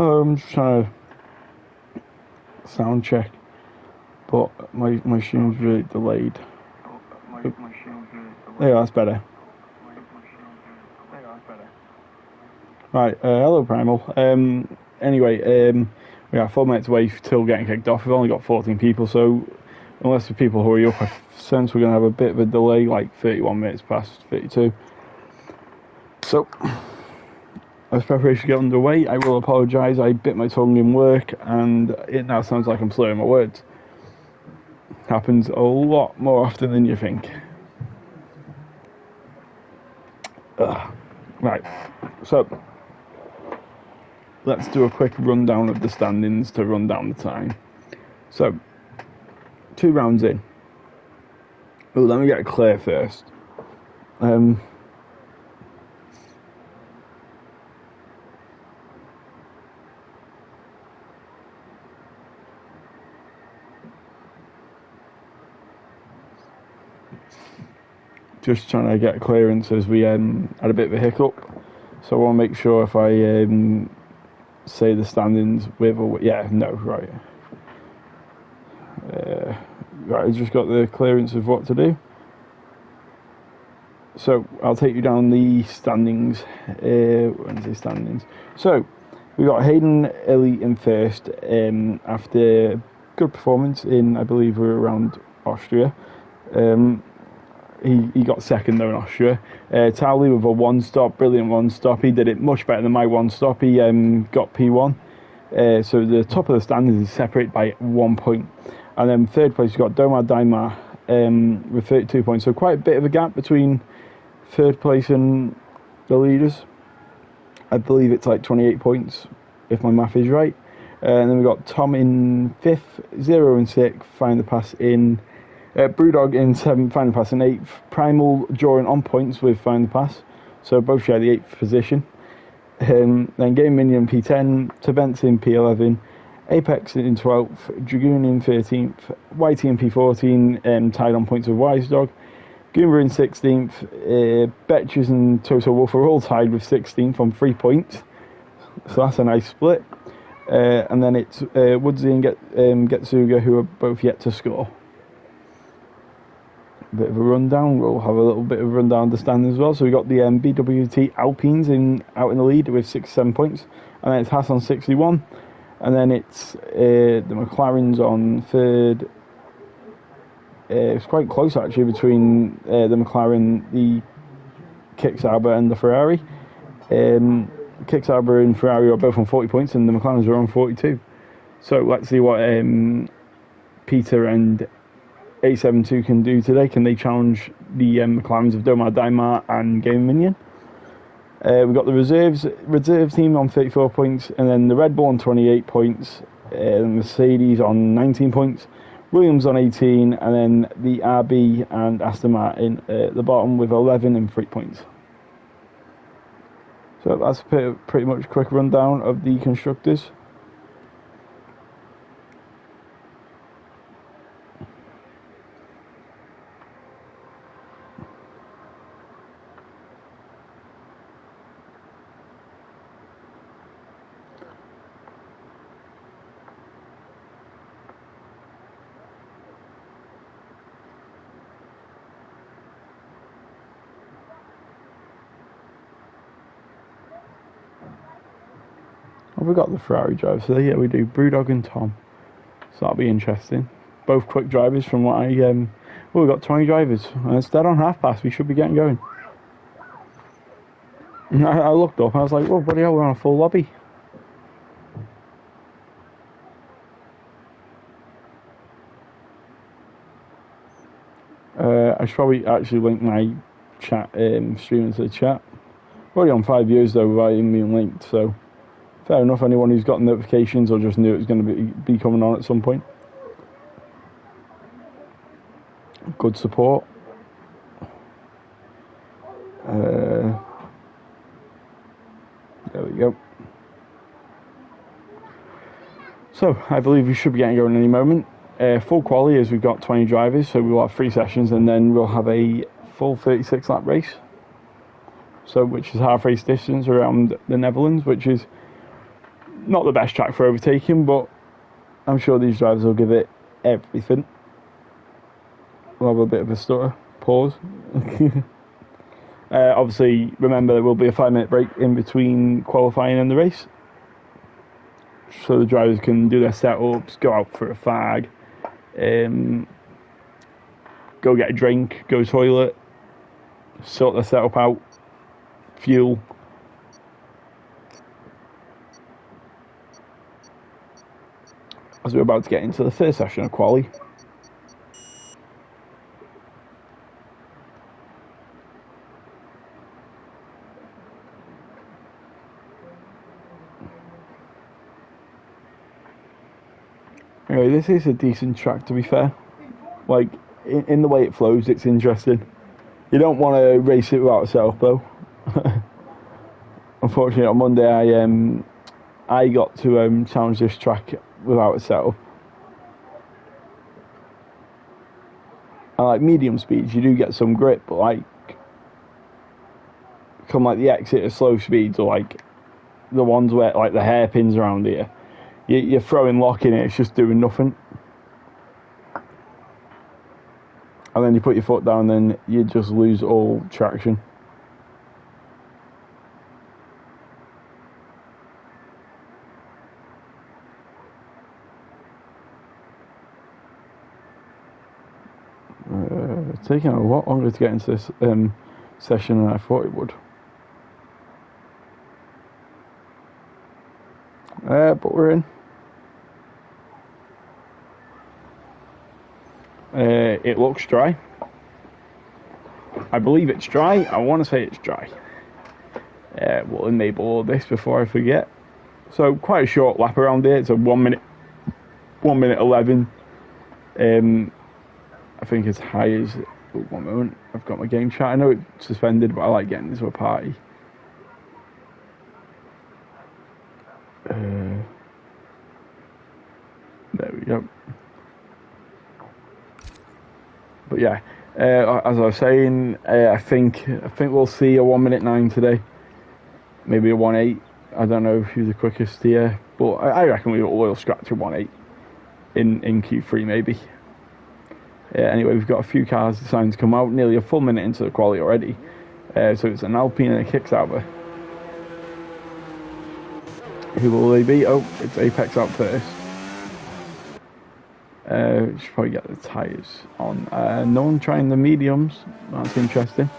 Oh, I'm just trying to sound check, but my stream's really delayed. There you go, that's better. Right, hello Primal. Anyway, we are 4 minutes away till getting kicked off. We've only got 14 people, so unless the people hurry up, I sense we're going to have a bit of a delay, like 31 minutes past 32. So, as preparation get underway, I will apologise. I bit my tongue in work, and it now sounds like I'm slurring my words. Happens a lot more often than you think. Right, so let's do a quick rundown of the standings to run down the time. So, 2 rounds in. Oh, let me get clear first. Just trying to get clearance as we had a bit of a hiccup. So I want to make sure if I say the standings with or yeah, no, right. Right, I just got the clearance of what to do. So I'll take you down the standings. Wednesday standings. So we got Hayden Elite in first after good performance in, I believe, we're around Austria. He got second though in Austria. Towley with a 1-stop, brilliant 1-stop. He did it much better than my 1-stop. He got P1. So the top of the standings is separated by 1 point. And then third place we got Domar Daimar with 32 points. So quite a bit of a gap between third place and the leaders. I believe it's like 28 points if my math is right. And then we got Tom in 5th, Zero in 6th, Find the Pass in Brewdog in 7th, Find the Pass in 8th. Primal drawing on points with Find the Pass, so both share the 8th position. Then Game Minion P10, Tavents in P11, Apex in 12th, Dragoon in 13th, YT in P14, tied on points with Wise Dog. Goomba in 16th, Betches and Toto Wolf are all tied with 16th on 3 points, so that's a nice split. And then it's Woodsy and Getsuga who are both yet to score. Bit of a rundown. We'll have a little bit of a rundown of the standings as well. So we got the BWT Alpines out in the lead with 67 points, and then it's Haas on 61, and then it's the McLarens on third. It's quite close actually between the McLaren, the Kicksauber, and the Ferrari. Kicksauber and Ferrari are both on 40 points, and the McLarens are on 42. So let's see what Peter and A72 can do today. Can they challenge the McLarens of Domar Daimar and Game Minion? We've got the reserve team on 34 points, and then the Red Bull on 28 points, the Mercedes on 19 points, Williams on 18, and then the RB and Aston Martin at the bottom with 11 and 3 points. So that's pretty much a quick rundown of the constructors. We got the Ferrari drivers, so yeah, we do Brewdog and Tom, so that'll be interesting. Both quick drivers from what I well, we've got 20 drivers, and it's dead on half past. We should be getting going. And I looked up and I was like, oh bloody hell, we're on a full lobby. I should probably actually link my chat stream into the chat. Already on 5 years though without even being linked, so fair enough. Anyone who's got notifications or just knew it was going to be coming on at some point. Good support. There we go. So I believe we should be getting going any moment. Full quali is we've got 20 drivers, so we'll have 3 sessions, and then we'll have a full 36 lap race. So which is half race distance around the Netherlands, which is Not the best track for overtaking, but I'm sure these drivers will give it everything. We'll have a bit of a stutter. Pause. Obviously, remember there will be a 5-minute break in between qualifying and the race. So the drivers can do their setups, go out for a fag, go get a drink, go toilet, sort their setup out, fuel. As we're about to get into the first session of quali. Anyway, this is a decent track, to be fair. Like, in the way it flows, it's interesting. You don't want to race it without a setup, though. Unfortunately, on Monday, I got to challenge this track without a setup. And like medium speeds, you do get some grip, but like, come like the exit of slow speeds, or like the ones where like the hairpins around here, you're throwing lock in it, it's just doing nothing. And then you put your foot down, then you just lose all traction. It's taking a lot longer to get into this session than I thought it would. But we're in. It looks dry. I believe it's dry. I want to say it's dry. We'll enable all this before I forget. So quite a short lap around here. It's a 1 minute 11. I think as high as, one moment, I've got my game chat. I know it's suspended, but I like getting into a party. There we go. But yeah, as I was saying, I think we'll see a 1:09 today, maybe a 1:08. I don't know who's the quickest here, but I reckon we'll scratch a 1:08 in Q3 maybe. Anyway, we've got a few cars designed to come out, nearly a full minute into the quali already. So it's an Alpine and a Kicksauber. Who will they be? Oh, it's Apex out first. Should probably get the tyres on. No one trying the mediums. That's interesting.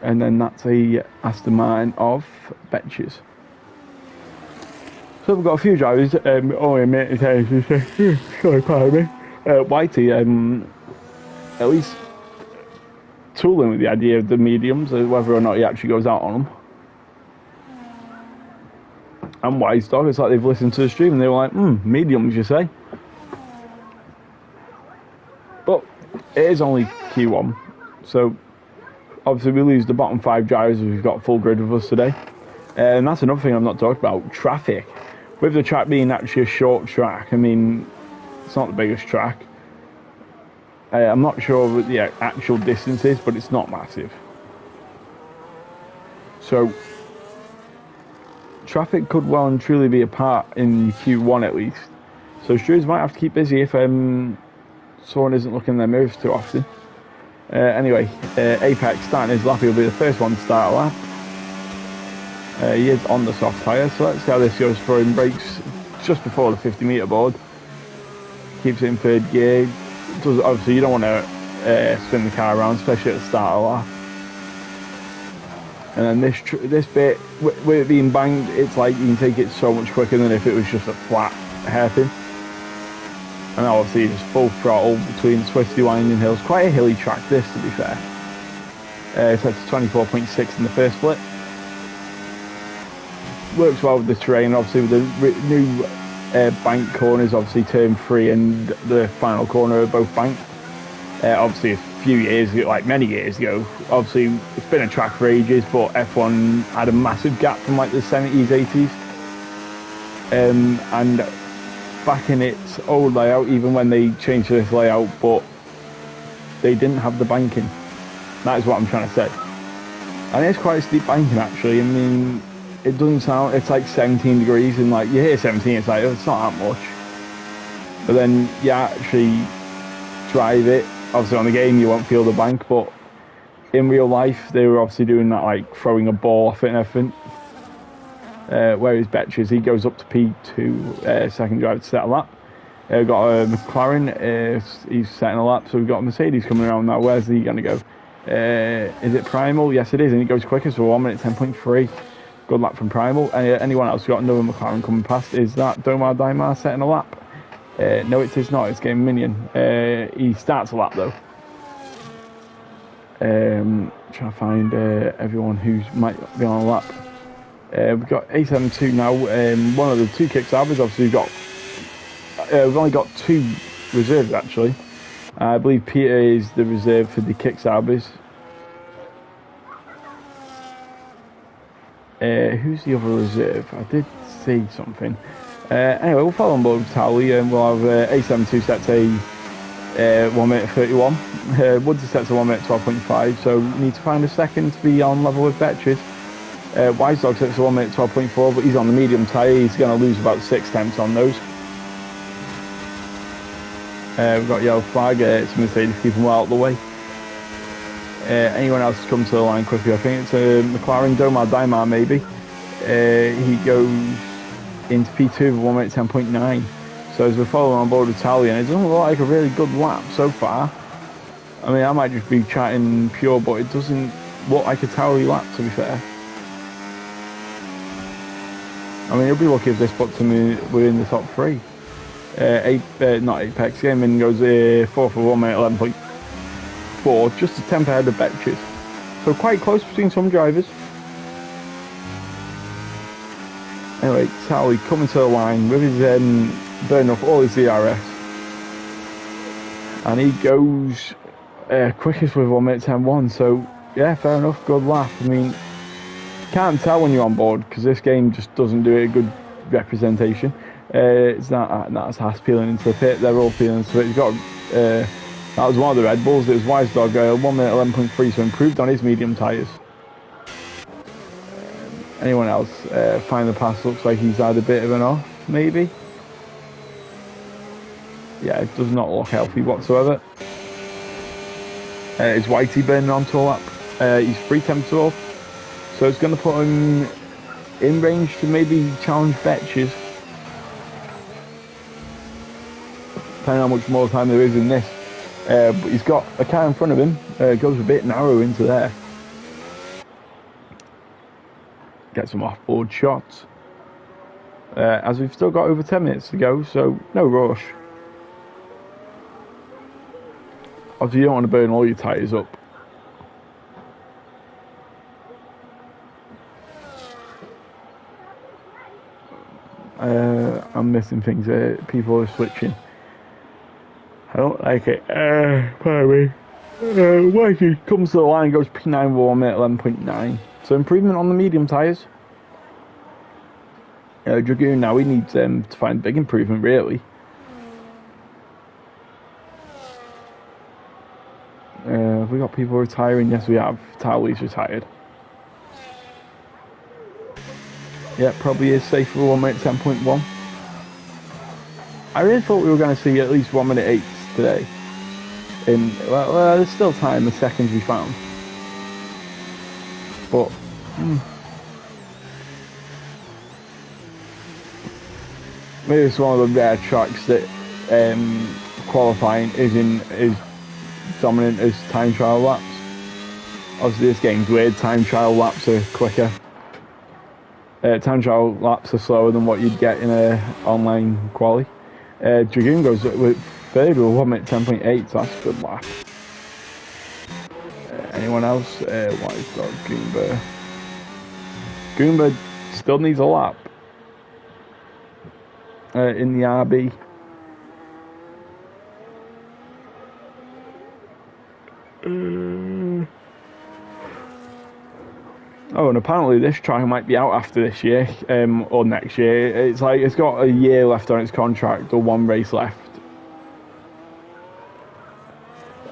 And then that's a Aston Martin of Betches. So we've got a few drivers. Only a minute to sorry, pardon me. Whitey, at least tooling with the idea of the mediums, whether or not he actually goes out on them. And Wise Dog, it's like they've listened to the stream and they were like, mediums, you say? But it is only Q1, so obviously we lose the bottom 5 drivers if we've got a full grid with us today. And that's another thing I'm not talking about, traffic. With the track being actually a short track, I mean, it's not the biggest track. I'm not sure what the actual distance is, but it's not massive. So traffic could well and truly be a part in Q1 at least. So stewards might have to keep busy if someone isn't looking in their mirrors too often. Anyway, Apex starting his lap, he'll be the first one to start a lap. He is on the soft tyre, so let's see how this goes for him. Brakes just before the 50-metre board. Keeps it in third gear. Obviously, you don't want to spin the car around, especially at the start of the lap. And then this bit, with it being banged, it's like you can take it so much quicker than if it was just a flat hairpin. And obviously, just full throttle between twisty winding hills. Quite a hilly track, this, to be fair. So it's 24.6 in the first split. Works well with the terrain, obviously with the new bank corners, obviously turn 3 and the final corner are both banked. Obviously a few years ago, like many years ago, obviously it's been a track for ages, but F1 had a massive gap from like the 70s, 80s. And back in its old layout, even when they changed this layout, but they didn't have the banking. That is what I'm trying to say. And it's quite a steep banking actually. I mean, it doesn't sound. It's like 17 degrees, and like you hear 17, it's like oh, it's not that much. But then you actually drive it. Obviously, on the game you won't feel the bank, but in real life they were obviously doing that, like throwing a ball off it and everything. Whereas Betches, he goes up to P2, second drive to set a lap. We've got a McLaren, he's setting a lap, so we've got a Mercedes coming around now. Where's he going to go? Is it Primal? Yes, it is, and he goes quickest for 1 minute 10.3. Good lap from Primal. Anyone else got another McLaren coming past? Is that Domar Daimar setting a lap? No, it is not. It's Game Minion. He starts a lap though. Trying to find everyone who might be on a lap. We've got A72 now. One of the two Kickstarters. Obviously, we've only got 2 reserves actually. I believe Peter is the reserve for the Kickstarters. Who's the other reserve? I did see something. Anyway, we'll follow on board with Tally, and we'll have A72 set to 1 minute 31. Woods is set to 1 minute 12.5, so we need to find a second to be on level with Betches. Wise Dog set to 1 minute 12.4, but he's on the medium tyre. He's going to lose about 6 tenths on those. We've got yellow flag. It's Mercedes keeping well out of the way. Anyone else come to the line quickly? I think it's McLaren, Domar Daimar maybe. He goes into P2 for 1 minute 10.9. So as we're following on board with Tally, and it doesn't look like a really good lap so far. I mean, I might just be chatting pure, but it doesn't look like a Tally lap, to be fair. I mean, he'll be lucky if this puts him within the top 3. Not Apex. Gaming goes 4 for 1 minute 11.4, just a tenth ahead of Betches. So quite close between some drivers. Anyway, Tally coming to the line with his burning off all his DRS, and he goes quickest with 1 minute 10.1. So yeah, fair enough, good lap. I mean, can't tell when you're on board because this game just doesn't do a good representation. It's not as Haas peeling into the pit. They're all peeling into it. He's got that was one of the Red Bulls. It was Wise Dog 1 minute 11.3, so improved on his medium tyres. Anyone else? Find the pass. Looks like he's had a bit of an off, maybe. Yeah, it does not look healthy whatsoever. Is Whitey burning onto a lap? He's 3 tenths off, so it's going to put him in range to maybe challenge Betches. Depending on how much more time there is in this. But he's got a car in front of him. Goes a bit narrow into there. Get some off-board shots. As we've still got over 10 minutes to go, so no rush. Obviously, you don't want to burn all your tyres up. I'm missing things here. People are switching. I don't like it. Pardon me. Whitey comes to the line and goes P9 1 minute 11.9. So improvement on the medium tyres. Dragoon now, he needs to find big improvement really. Have we got people retiring? Yes, we have. Tally's retired. Yeah, probably is safe for 1 minute 10.1. I really thought we were going to see at least 1 minute 8 today. Well, there's still time, the seconds we found. But maybe it's one of the rare tracks that qualifying is dominant as time trial laps. Obviously this game's weird, time trial laps are quicker. Time trial laps are slower than what you'd get in a online quali. Dragoon goes with third with 1 minute 10.8, so that's a good lap. Anyone else? What is that? Goomba. Goomba still needs a lap in the RB. Oh, and apparently this track might be out after this year or next year. It's like it's got a year left on its contract or 1 race left.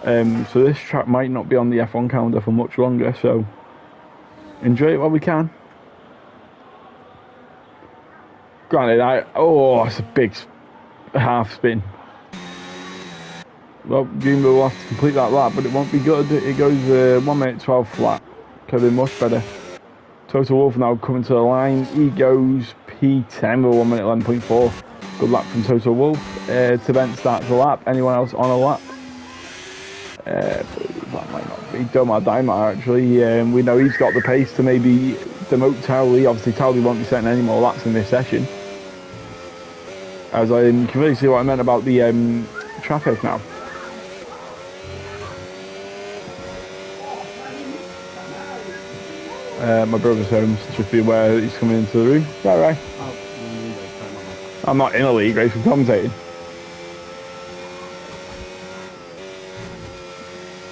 So this track might not be on the F1 calendar for much longer. So enjoy it while we can. Granted, oh, it's a big half spin. Well, Goomba will have to complete that lap, but it won't be good. It goes 1 minute 12 flat. Could be much better. Total Wolf now coming to the line. He goes P10 with 1 minute 11.4. Good lap from Total Wolf. Tebent starts the lap. Anyone else on a lap? That might not be Domar Daimar actually. We know he's got the pace to maybe demote Towley. Obviously, Towley won't be setting any more laps in this session. As you can really see what I meant about the traffic now. My brother's home, so just be aware that he's coming into the room. Yeah, right. I'm not in a league race, I'm commentating.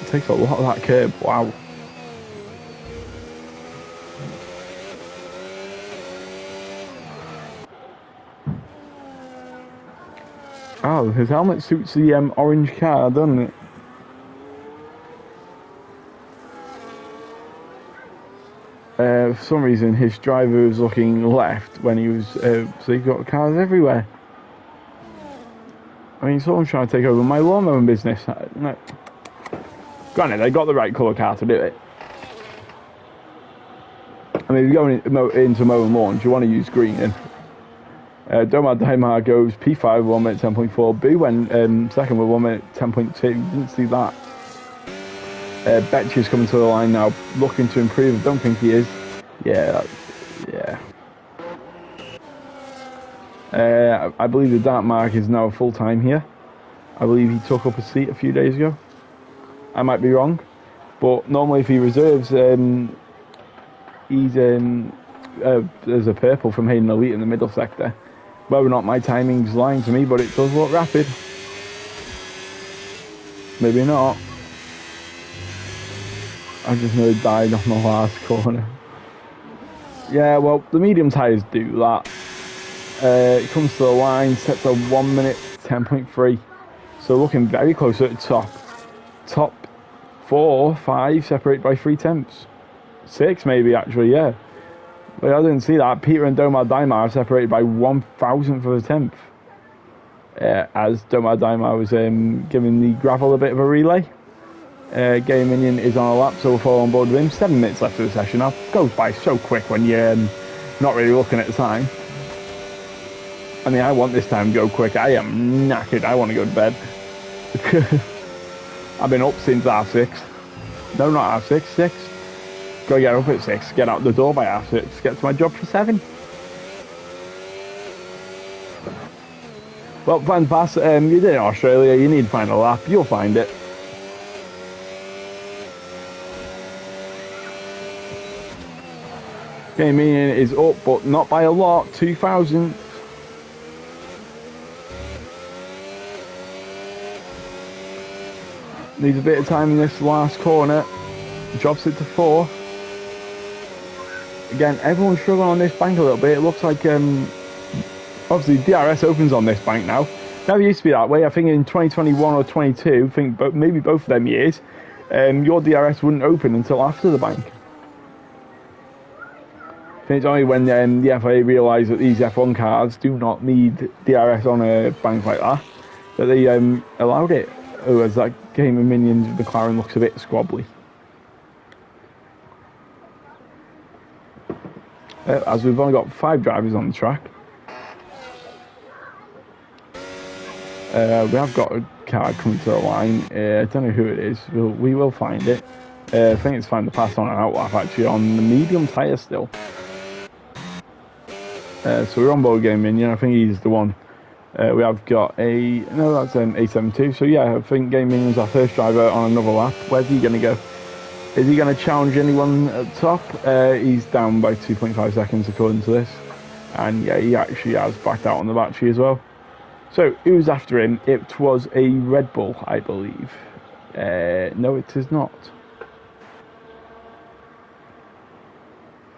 It takes a lot of that curb, wow. Oh, his helmet suits the orange car, doesn't it? For some reason, his driver was looking left when he was, so you've got cars everywhere. I mean, someone's trying to take over my lawn mowing business. No. Granted, they got the right colour car to do it. I mean, if you're going into mowing lawns, you want to use green. Domar Daimar goes P5 1 minute 10.4. Boo went second with 1 minute 10.2. Didn't see that. Betcher's coming to the line now, looking to improve. I don't think he is. Yeah. I believe the Dark Mark is now full time here. I believe he took up a seat a few days ago. I might be wrong, but normally if he reserves, he's there's a purple from Hayden Elite in the middle sector. Whether or not my timing's lying to me, but it does look rapid. Maybe not. I just nearly died on the last corner. Yeah, well, the medium tyres do that. It comes to the line, sets a 1 minute 10.3. So looking very close at the top. Top 4, 5 separated by 3/10. 6 maybe actually, yeah. But I didn't see that. Peter and Domar Daimar are separated by 1,000th of a tenth. As Domar Daimar was giving the gravel a bit of a relay. Game Minion is on a lap, so we'll fall on board with him. 7 minutes left of the session now. Goes by so quick when you're not really looking at the time. I mean, I want this time to go quick. I am knackered. I want to go to bed. I've been up since half 6. No, not half 6. 6. Gotta get up at 6. Get out the door by half 6. Get to my job for 7. Well, Van Pass, you did it in Australia. You need to find a lap. You'll find it. Game Minion is up, but not by a lot. 2,000. Needs a bit of time in this last corner. Drops it to 4. Again, everyone's struggling on this bank a little bit. It looks like, obviously, DRS opens on this bank now. Never used to be that way. I think in 2021 or 22, I think maybe both of them years, your DRS wouldn't open until after the bank. I think it's only when the FIA realised that these F1 cars do not need DRS on a bank like that, that they allowed it. Oh, as that game of Minions, McLaren looks a bit squabbly. As we've only got 5 drivers on the track. We have got a car coming to the line. I don't know who it is. We will find it. I think it's Find the Pass on an outlap actually on the medium tyre still. So we're on board Game Minion. I think he's the one. We have got that's A72. So yeah, I think Game Minion's our first driver on another lap. Where's he going to go? Is he going to challenge anyone at the top? He's down by 2.5 seconds according to this. And yeah, he actually has backed out on the battery as well. So who's after him? It was a Red Bull, I believe. No, it is not.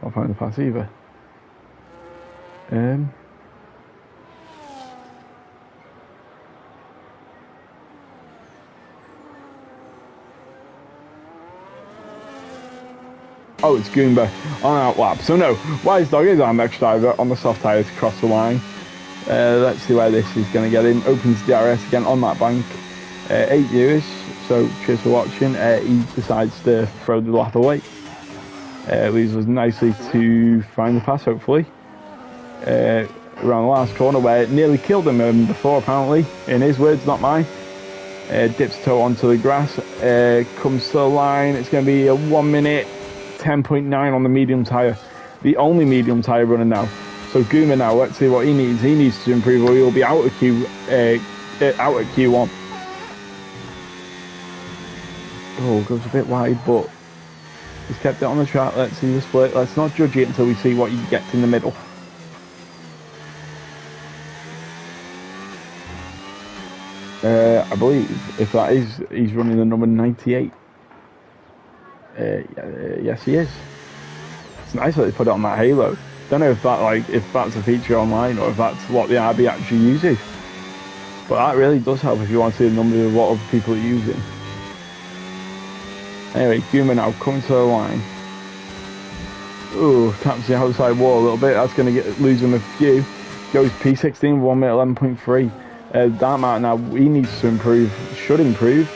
Can't find the pass either. Oh, it's Goomba on out lap. So no, Wise Dog is our next driver on the soft tyre to cross the line. Let's see where this is going to get him. Opens DRS again on that bank. 8 viewers, so cheers for watching. He decides to throw the lap away. Leaves us nicely to find the pass, hopefully. Around the last corner where it nearly killed him before, apparently. In his words, not mine. Dips toe onto the grass. Comes to the line. It's going to be a 1 minute 10.9 on the medium tyre. The only medium tyre running now. So Guma now, let's see what he needs. He needs to improve or he'll be out of Q1. Oh, goes a bit wide, but he's kept it on the track. Let's see the split. Let's not judge it until we see what he gets in the middle. I believe, if that is, he's running the number 98. Yes, he is. It's nice that they put it on that halo. Don't know if that's a feature online or if that's what the RB actually uses. But that really does help if you want to see the number of what other people are using. Anyway, Guma now coming to the line. Ooh, taps the outside wall a little bit. That's going to lose him a few. Goes P16, 1 minute 11.3. Dartmouth now, he needs to improve, should improve.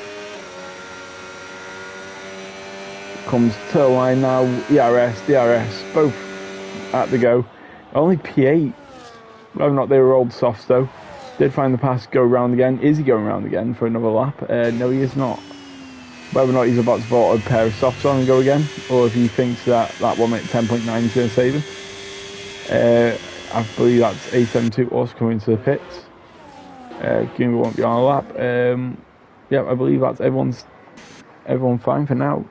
Comes to the line now, ERS, DRS, both at the go. Only P8, whether or not they were old softs though. Did find the pass, go round again. Is he going round again for another lap? No, he is not. Whether or not he's about to put a pair of softs on and go again, or if he thinks that 1 minute 10.9 is going to save him. I believe that's A72 also coming to the pits. Guma won't be on a lap. Yeah, I believe that's everyone fine for now.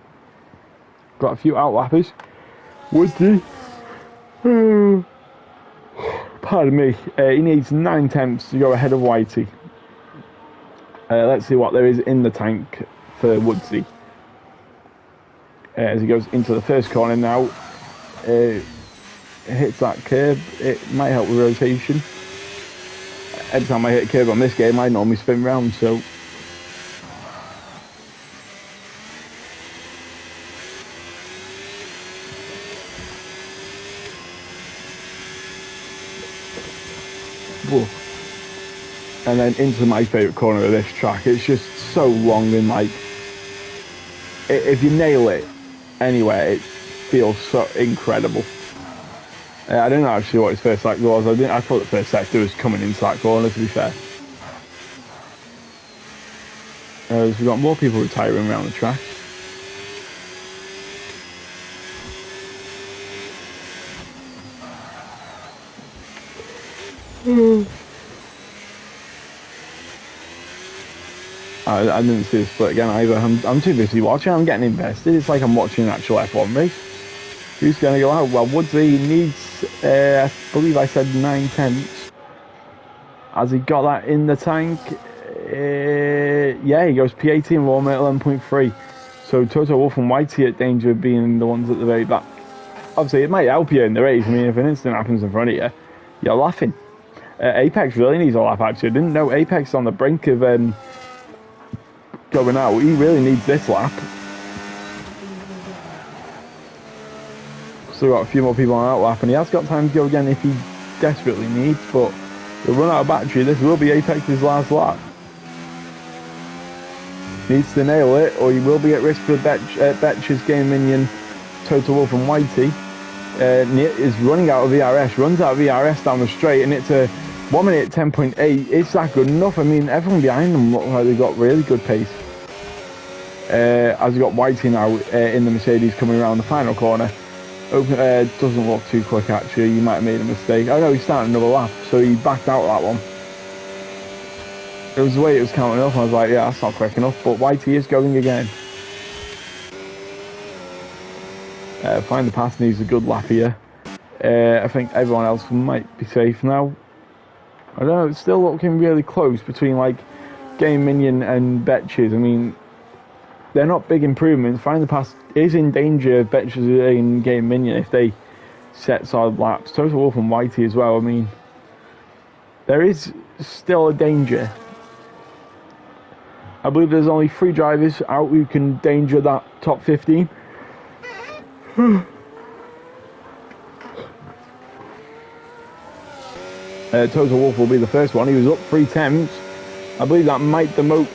Got a few outlappers. Woody. Pardon me. He needs 9 tenths to go ahead of Whitey. Let's see what there is in the tank for Woodsy. As he goes into the first corner now. Hits that curb. It might help with rotation. Every time I hit a curb on this game, I normally spin round, so. Whoa. And then into my favourite corner of this track. It's just so long and like, if you nail it anywhere, it feels so incredible. I don't know actually what his first sector was. I thought the first sector was coming into that corner, to be fair. We've got more people retiring around the track. I didn't see the split again either. I'm too busy watching. I'm getting invested. It's like I'm watching an actual F1 race. Who's going to go out? Well, Woodsy needs, I believe I said 9 tenths. Has he got that in the tank? Yeah, he goes P18, 1 minute 11.3. So Toto Wolff and Whitey at danger of being the ones at the very back. Obviously, it might help you in the race. I mean, if an incident happens in front of you, you're laughing. Apex really needs a lap, actually. I didn't know Apex on the brink of going out. He really needs this lap. Still got a few more people on that lap, and he has got time to go again if he desperately needs, but he'll run out of battery. This will be Apex's last lap. Needs to nail it, or he will be at risk for Betch's game minion, Total Wolf and Whitey. Is running out of ERS, runs out of ERS down the straight, and it's a 1 minute 10.8. Is that good enough? I mean, everyone behind them looks like they've got really good pace. As we got Whitey now in the Mercedes coming around the final corner. Doesn't look too quick actually. You might have made a mistake. Oh no, he's starting another lap, so he backed out that one. It was the way it was counting up, and I was like, yeah, that's not quick enough. But Whitey is going again. Find the pass needs a good lap here. I think everyone else might be safe now. I don't know, it's still looking really close between like Game Minion and Betches. I mean, they're not big improvements. Find the pass is in danger of Betches in Game Minion if they set solid laps. Total Wolf and Whitey as well. I mean, there is still a danger. I believe there's only 3 drivers out who can danger that top 15. Total Wolf will be the first one. He was up 3 tenths. I believe that might demote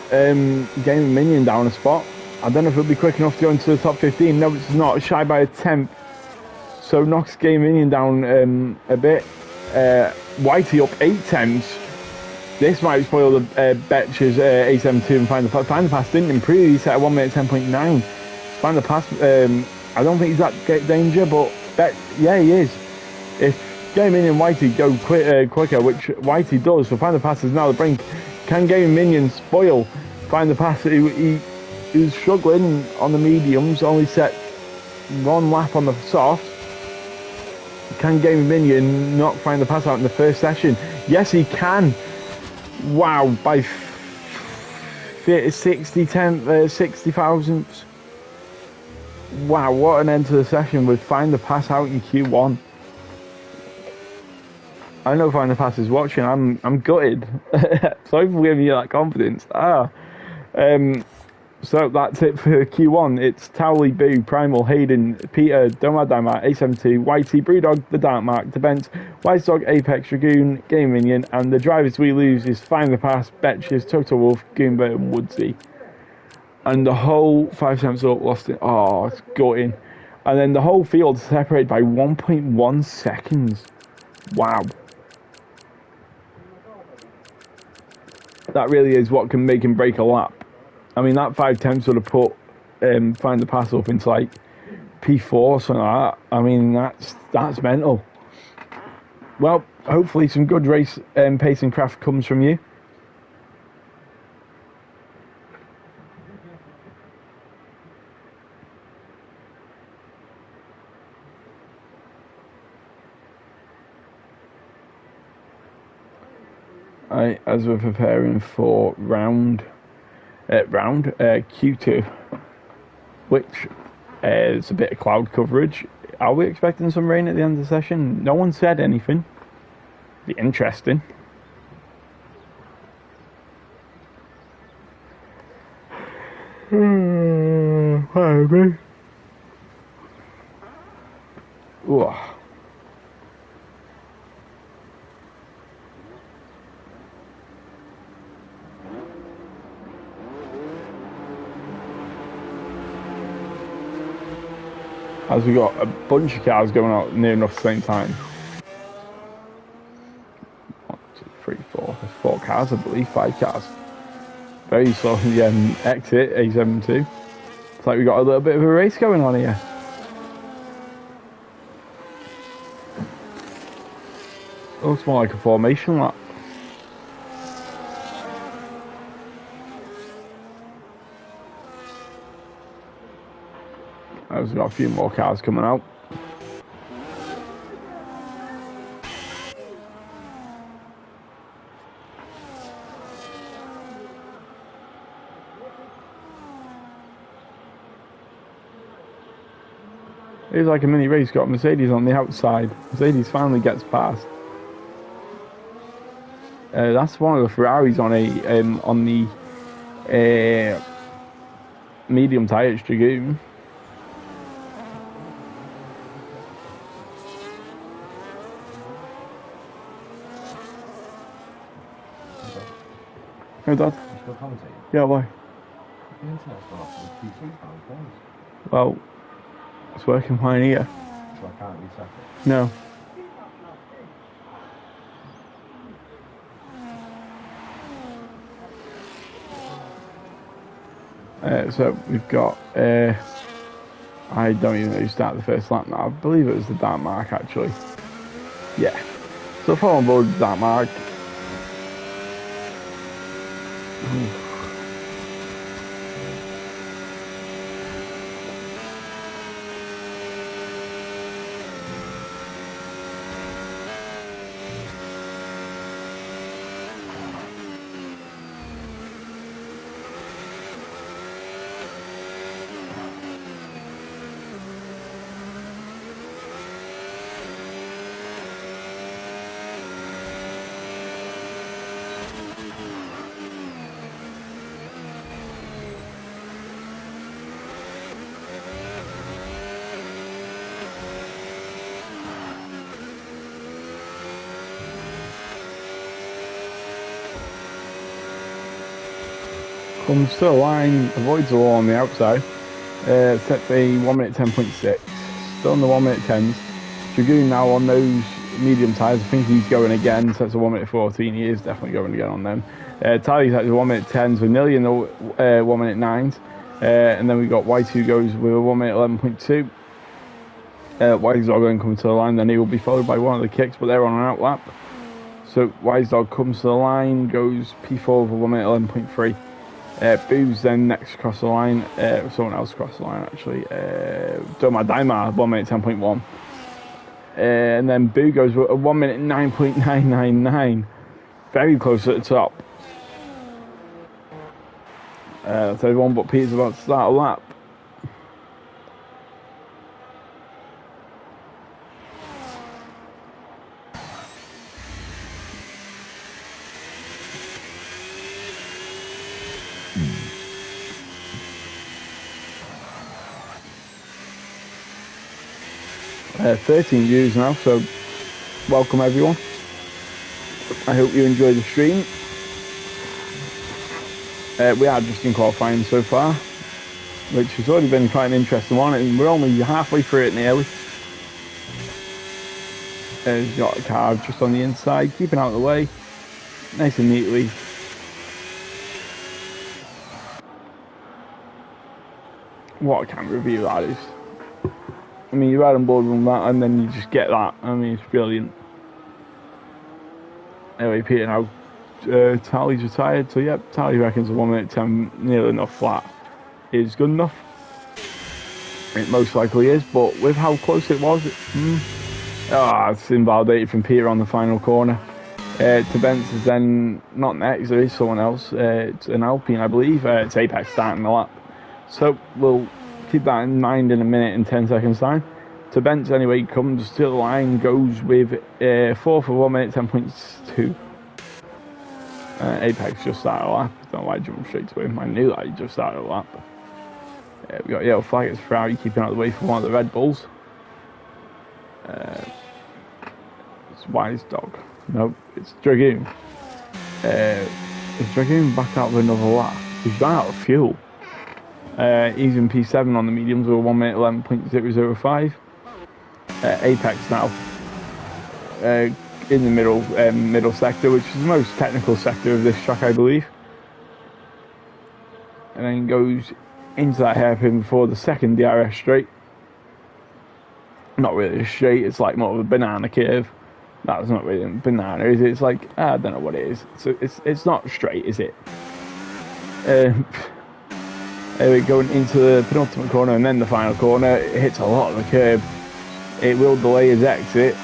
Game Minion down a spot. I don't know if it'll be quick enough to go into the top 15. No, it's not. Shy by a tenth. So knocks Game Minion down a bit. Whitey up 8 tenths. This might spoil the Betch's A72 and Find the Pass. Find the Pass didn't improve. He set a 1 minute 10.9. Find the Pass, I don't think he's that danger, but yeah, he is. If Game Minion and Whitey go quicker, which Whitey does, so Find the Pass is now the brink. Can Game Minion spoil Find the Pass? He was struggling on the mediums, only set 1 lap on the soft. Can Game Minion not Find the Pass out in the first session? Yes, he can. Wow, by 60 thousandths. Wow, what an end to the session with Find the Pass out in Q1. I know Find the Pass is watching. I'm gutted. Sorry for giving you that confidence. So that's it for Q1. It's Towley, Boo, Primal, Hayden, Peter, Domad Dymar, A72, Whitey, Brewdog, The Dark Mark, Debent, Wise Dog, Apex, Dragoon, Game Minion, and the drivers we lose is Find the Pass, Betches, Total Wolf, Goomba, and Woodsy. And the whole 5 cents up lost it. Oh, it's gutting. And then the whole field separated by 1.1 seconds. Wow. That really is what can make and break a lap. I mean, that 5 tenths would have put Find the Pass up into like P4 or something like that. I mean, that's mental. Well, hopefully some good race pace and craft comes from you. As we're preparing for round Q2, which is a bit of cloud coverage. Are we expecting some rain at the end of the session? No one said anything. Be interesting. Hi, Ooh. As we got a bunch of cars going out near enough at the same time. 1, 2, 3, 4. There's 4 cars, I believe. 5 cars. Very slow in the exit, A72. It's like we got a little bit of a race going on here. Looks more like a formation lap. We've got a few more cars coming out. It's like a mini race. Got Mercedes on the outside. Mercedes finally gets past. That's one of the Ferraris on the medium tyre Dragoon. Hey, Dad. You still commentating? Yeah, why? The internet's gone off with PC phones. Well, it's working fine here. So I can't reset it? No. So we've got, I don't even know who started the first lap now. I believe it was the Dark Mark actually. Yeah. So follow on board the Dark Mark. Comes to the line, avoids the wall on the outside. Sets a 1 minute 10.6. Still on the 1 minute 10s. Dragoon now on those medium tyres. I think he's going again. Sets a 1 minute 14. He is definitely going again on them. Tally sets a 1 minute 10s. We're nearly in the 1 minute 9s. And then we got Y2 goes with a 1 minute 11.2. Wise Dog then comes to the line. Then he will be followed by one of the kicks, but they're on an out lap. So Wise Dog comes to the line, goes P4 with a 1 minute 11.3. Boo's then next across the line. Someone else across the line actually. Doma Daima 1 minute 10.1. And then Boo goes with a 1 minute 9.999. Very close at the top. That's everyone but Peter's about to start a lap. Uh, 13 views now, so welcome everyone. I hope you enjoy the stream. We are just in qualifying so far, which has already been quite an interesting one, and we're only halfway through it nearly. He's got a car just on the inside, keeping out of the way, nice and neatly. What a camera view that is. I mean, you ride on board on that, and then you just get that. I mean, it's brilliant. Anyway, Peter now, Tally's retired, so yep, Tally reckons a 1 minute 10 nearly enough flat is good enough. It most likely is, but with how close it was, it's invalidated from Peter on the final corner. To Bence is then not next, there is someone else. It's an Alpine, I believe. It's Apex starting the lap. So we'll keep that in mind in a minute and 10 seconds time. To Bence anyway, comes to the line, goes with 4 for 1 minute 10.2. Apex just started a lap. Don't know why I jumped straight to him. I knew that he just started a lap. We got yellow flag. It's Ferrari keeping out of the way for one of the Red Bulls. It's Wise Dog. No, it's Dragoon. Is Dragoon back out with another lap? He's run out of fuel. He's in P7 on the mediums with a 1 minute 11.005. Apex now in the middle sector, which is the most technical sector of this track, I believe. And then goes into that hairpin before the second DRS straight. Not really a straight, it's like more of a banana curve. That's not really a banana, is it? It's like, I don't know what it is. So it's not straight, is it? Anyway, going into the penultimate corner and then the final corner, it hits a lot of the curb. It will delay his exit.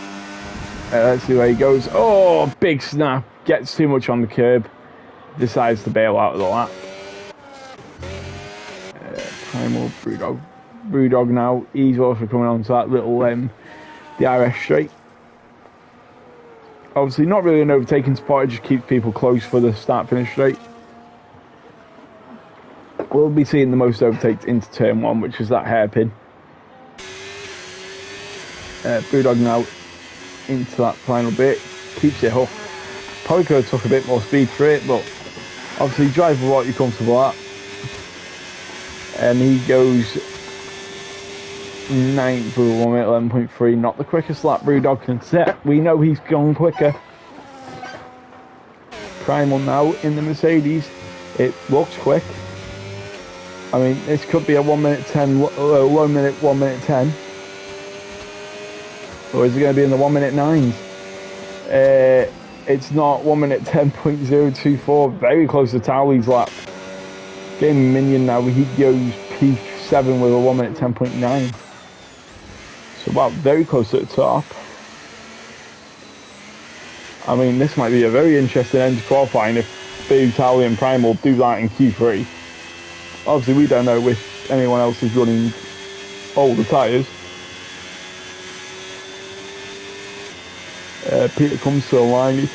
Let's see where he goes. Oh, big snap. Gets too much on the curb. Decides to bail out of the lap. Primal Brewdog. Brewdog now. He's also coming onto that little DRS straight. Obviously, not really an overtaking spot. It just keeps people close for the start-finish straight. We'll be seeing the most overtakes into turn 1, which is that hairpin. Brewdog now into that final bit, keeps it up. Probably could have took a bit more speed for it, but obviously drive with what you're comfortable at. And he goes 9th with 1 minute 11.3, not the quickest lap Brewdog can set. We know he's gone quicker. Primal now in the Mercedes. It looks quick. I mean, this could be a 1 minute 10, low minute 1 minute 10. Or is it going to be in the 1 minute 9s? It's not 1 minute 10.024, very close to Towley's lap. Getting minion now, he goes P7 with a 1 minute 10.9. So wow, very close to the top. I mean, this might be a very interesting end to qualifying if Boo, Towley and Primal do that in Q3. Obviously, we don't know if anyone else is running older tyres. Peter comes to the line.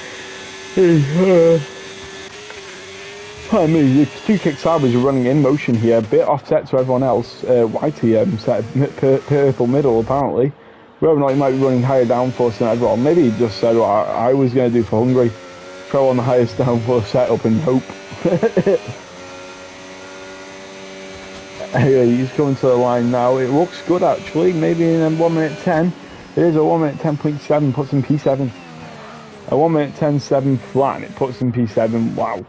Pardon me, the two kick sabres are running in motion here, a bit offset to everyone else. Whitey set purple middle apparently. Whether or not he might be running higher downforce than everyone. Maybe he just said what I was going to do for Hungary. Throw on the highest downforce setup and hope. Anyway, he's coming to the line now. It looks good actually. Maybe in 1 minute 10. It is a 1 minute 10.7. Puts in P7. A 1 minute 10.7 flat. And it puts in P7. Wow.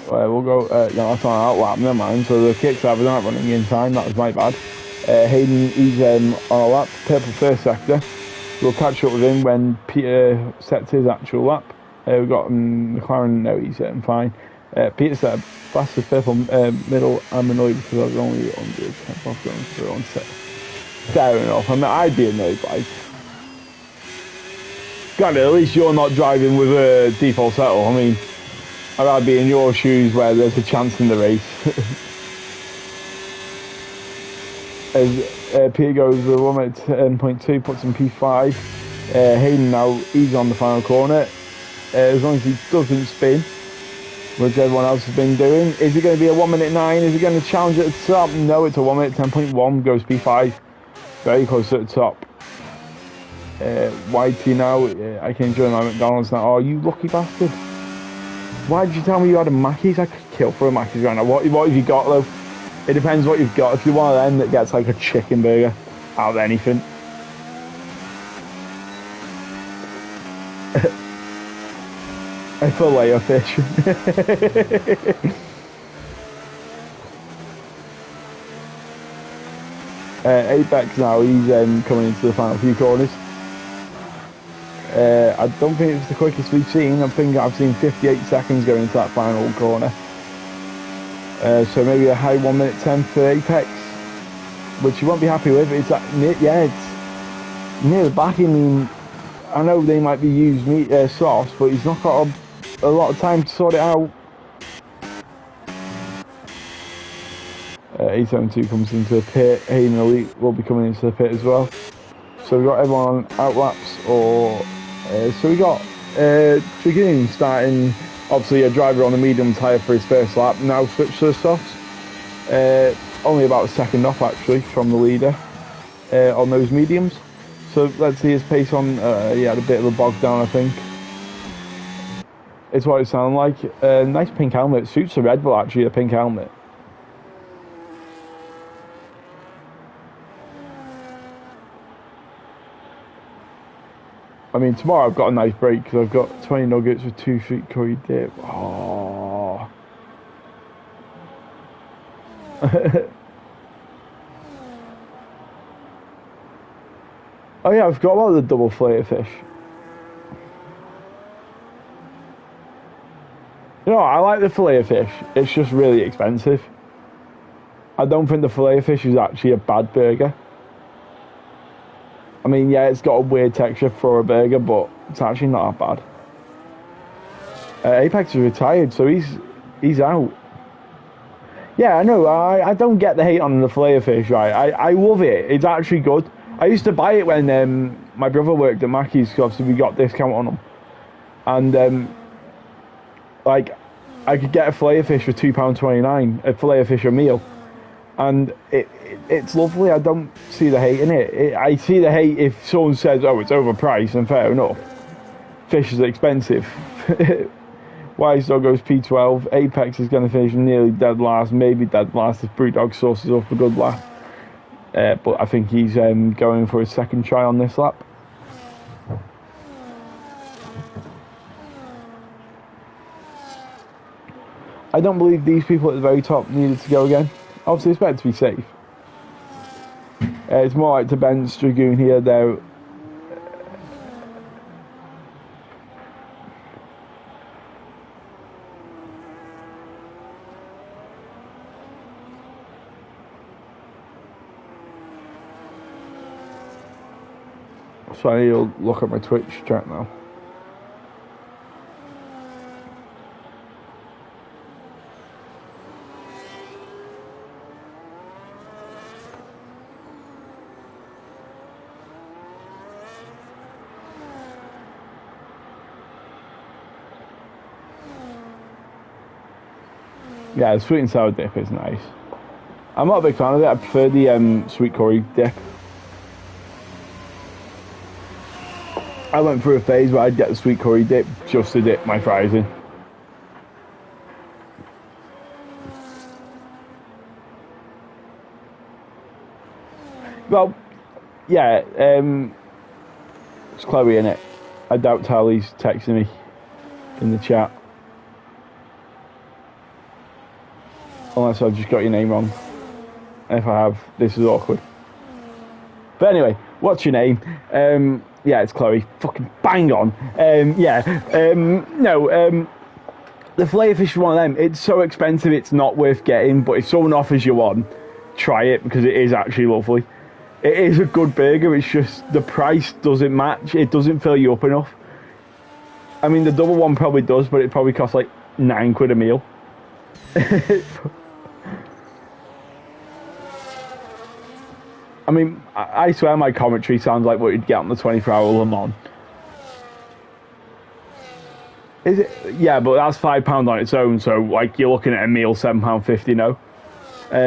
We'll go. No, that's not an outlap. Never mind. So the kicks aren't running in time. That was my bad. Hayden, he's on a lap. Purple first sector. We'll catch up with him when Peter sets his actual lap. We've got McLaren. No, he's fine. Peter said fastest purple middle. I'm annoyed because I was only under 10 off going through on set. Fair enough. I mean, I'd be annoyed by it. God, at least you're not driving with a default settle. I mean, I'd rather be in your shoes where there's a chance in the race. As Peter goes with 1 minute 10.2, puts in P5. Hayden now, he's on the final corner. As long as he doesn't spin, which everyone else has been doing. Is it going to be a 1 minute 9? Is it going to challenge at the top? No, it's a 1 minute 10.1, goes P5. Very close at the top. YT now, I can enjoy my McDonald's now. Oh, you lucky bastard. Why did you tell me you had a Mackey's? I could kill for a Mackey's right now. What have you got though? It depends what you've got. If you're one of them that gets like a chicken burger out of anything. A fillet of fish. Apex now, he's coming into the final few corners. I don't think it's the quickest we've seen. I think I've seen 58 seconds going into that final corner. So maybe a high 1 minute 10 for Apex, which you won't be happy with. It's it's near the back. I mean, I know they might be used meat sauce, but he's not got a lot of time to sort it out. 872 comes into the pit. Hayden Elite will be coming into the pit as well. So we've got everyone on outlaps, or so we got Dragoon starting. Obviously, a driver on a medium tyre for his first lap. Now switch to the softs. Only about a second off actually from the leader on those mediums. So let's see his pace on. He had a bit of a bog down, I think. It's what it sounded like. Nice pink helmet. Suits the Red Bull actually, a pink helmet. I mean, tomorrow I've got a nice break because I've got 20 nuggets with 2 sweet curry dip. Oh. Oh yeah, I forgot about the double fillet of fish. You know, I like the fillet of fish. It's just really expensive. I don't think the fillet of fish is actually a bad burger. I mean, yeah, it's got a weird texture for a burger, but it's actually not that bad. Apex is retired, so he's out. Yeah, I know. I don't get the hate on the fillet of fish, right? I love it. It's actually good. I used to buy it when my brother worked at Mackey's, because obviously we got discount on them. And, like, I could get a fillet of fish for £2.29, a fillet of fish a meal. And it's lovely. I don't see the hate in it. I see the hate if someone says, oh, it's overpriced, and fair enough. Fish is expensive. Wise Dog goes P12. Apex is going to finish nearly dead last, maybe dead last if Brewdog sources up a good lap. But I think he's going for his second try on this lap. I don't believe these people at the very top needed to go again. Obviously, it's better to be safe. It's more like to Ben's Dragoon here, though. So I need to look at my Twitch chat now. Yeah, the sweet and sour dip is nice. I'm not a big fan of it. I prefer the sweet curry dip. I went through a phase where I'd get the sweet curry dip just to dip my fries in. Well, yeah, it's Chloe in it. I doubt Tally's texting me in the chat. Unless I've just got your name wrong. If I have, this is awkward. But anyway, what's your name? Yeah, it's Chloe. Fucking bang on. The fillet fish is one of them. It's so expensive, it's not worth getting. But if someone offers you one, try it because it is actually lovely. It is a good burger. It's just the price doesn't match. It doesn't fill you up enough. I mean, the double one probably does, but it probably costs like £9 a meal. I mean, I swear my commentary sounds like what you'd get on the 24-hour Le Mans. Is it? Yeah, but that's £5 on its own, so like you're looking at a meal £7.50. No,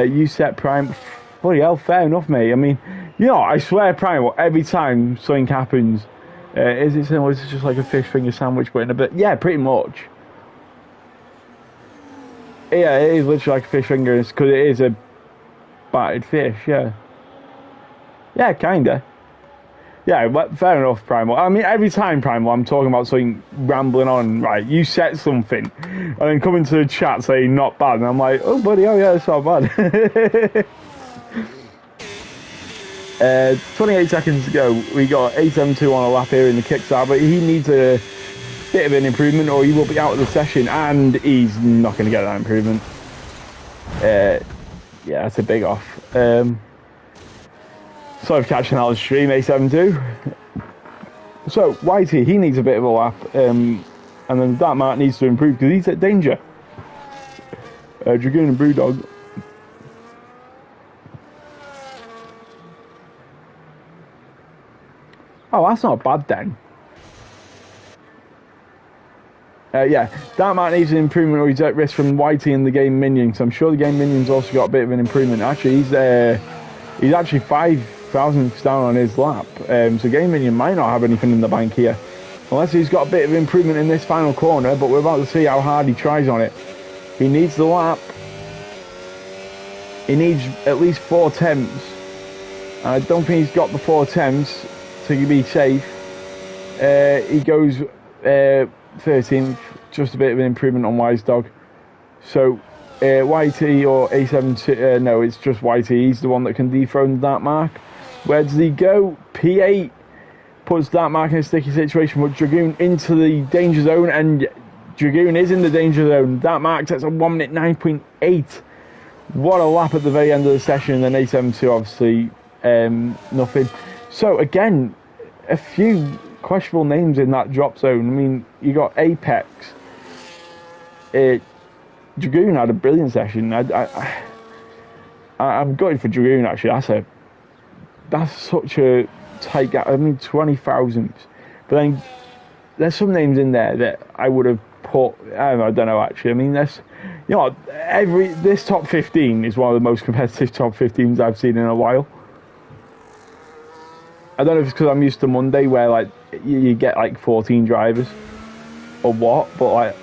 you set Prime. Bloody hell, fair enough, mate. I mean, you know, I swear Prime. Every time something happens, is it similar? Is it just like a fish finger sandwich, but in a bit? Yeah, pretty much. Yeah, it is literally like a fish finger because it is a battered fish. Yeah. Yeah, kinda. Yeah, but fair enough, Primal. I mean, every time, Primal, I'm talking about something rambling on, right? You set something, and then come into the chat saying not bad, and I'm like, oh, buddy, oh yeah, it's not bad. 28 seconds to go. We got 872 on a lap here in the Kickstarter, but he needs a bit of an improvement, or he will be out of the session, and he's not going to get that improvement. Yeah, that's a big off. Sorry for catching that on stream, A72. So, Whitey, he needs a bit of a lap, and then that Mark needs to improve because he's at danger. Dragoon and Brewdog. Oh, that's not bad then. Yeah, that Mark needs an improvement or he's at risk from Whitey and the game minion. So I'm sure the game minion's also got a bit of an improvement. Actually, he's actually 5,000 down on his lap. So Game Minion might not have anything in the bank here. Unless he's got a bit of improvement in this final corner, but we're about to see how hard he tries on it. He needs the lap. He needs at least 4 attempts. I don't think he's got the 4 attempts to be safe. He goes 13th, just a bit of an improvement on Wise Dog. So YT or A7, no, it's just YT. He's the one that can dethrone that Mark. Where does he go? P8 puts that Mark in a sticky situation, but Dragoon into the danger zone, and Dragoon is in the danger zone. That Mark sets a 1 minute 9.8. What a lap at the very end of the session, and then A72 obviously nothing. So again, a few questionable names in that drop zone. I mean, you got Apex. Dragoon had a brilliant session. I'm gutted for Dragoon actually. That's such a tight gap. I mean, 20 thousandths. But then there's some names in there that I would have put. I don't know actually. I mean, this top 15 is one of the most competitive top 15s I've seen in a while. I don't know if it's because I'm used to Monday where like you get like 14 drivers or what, but like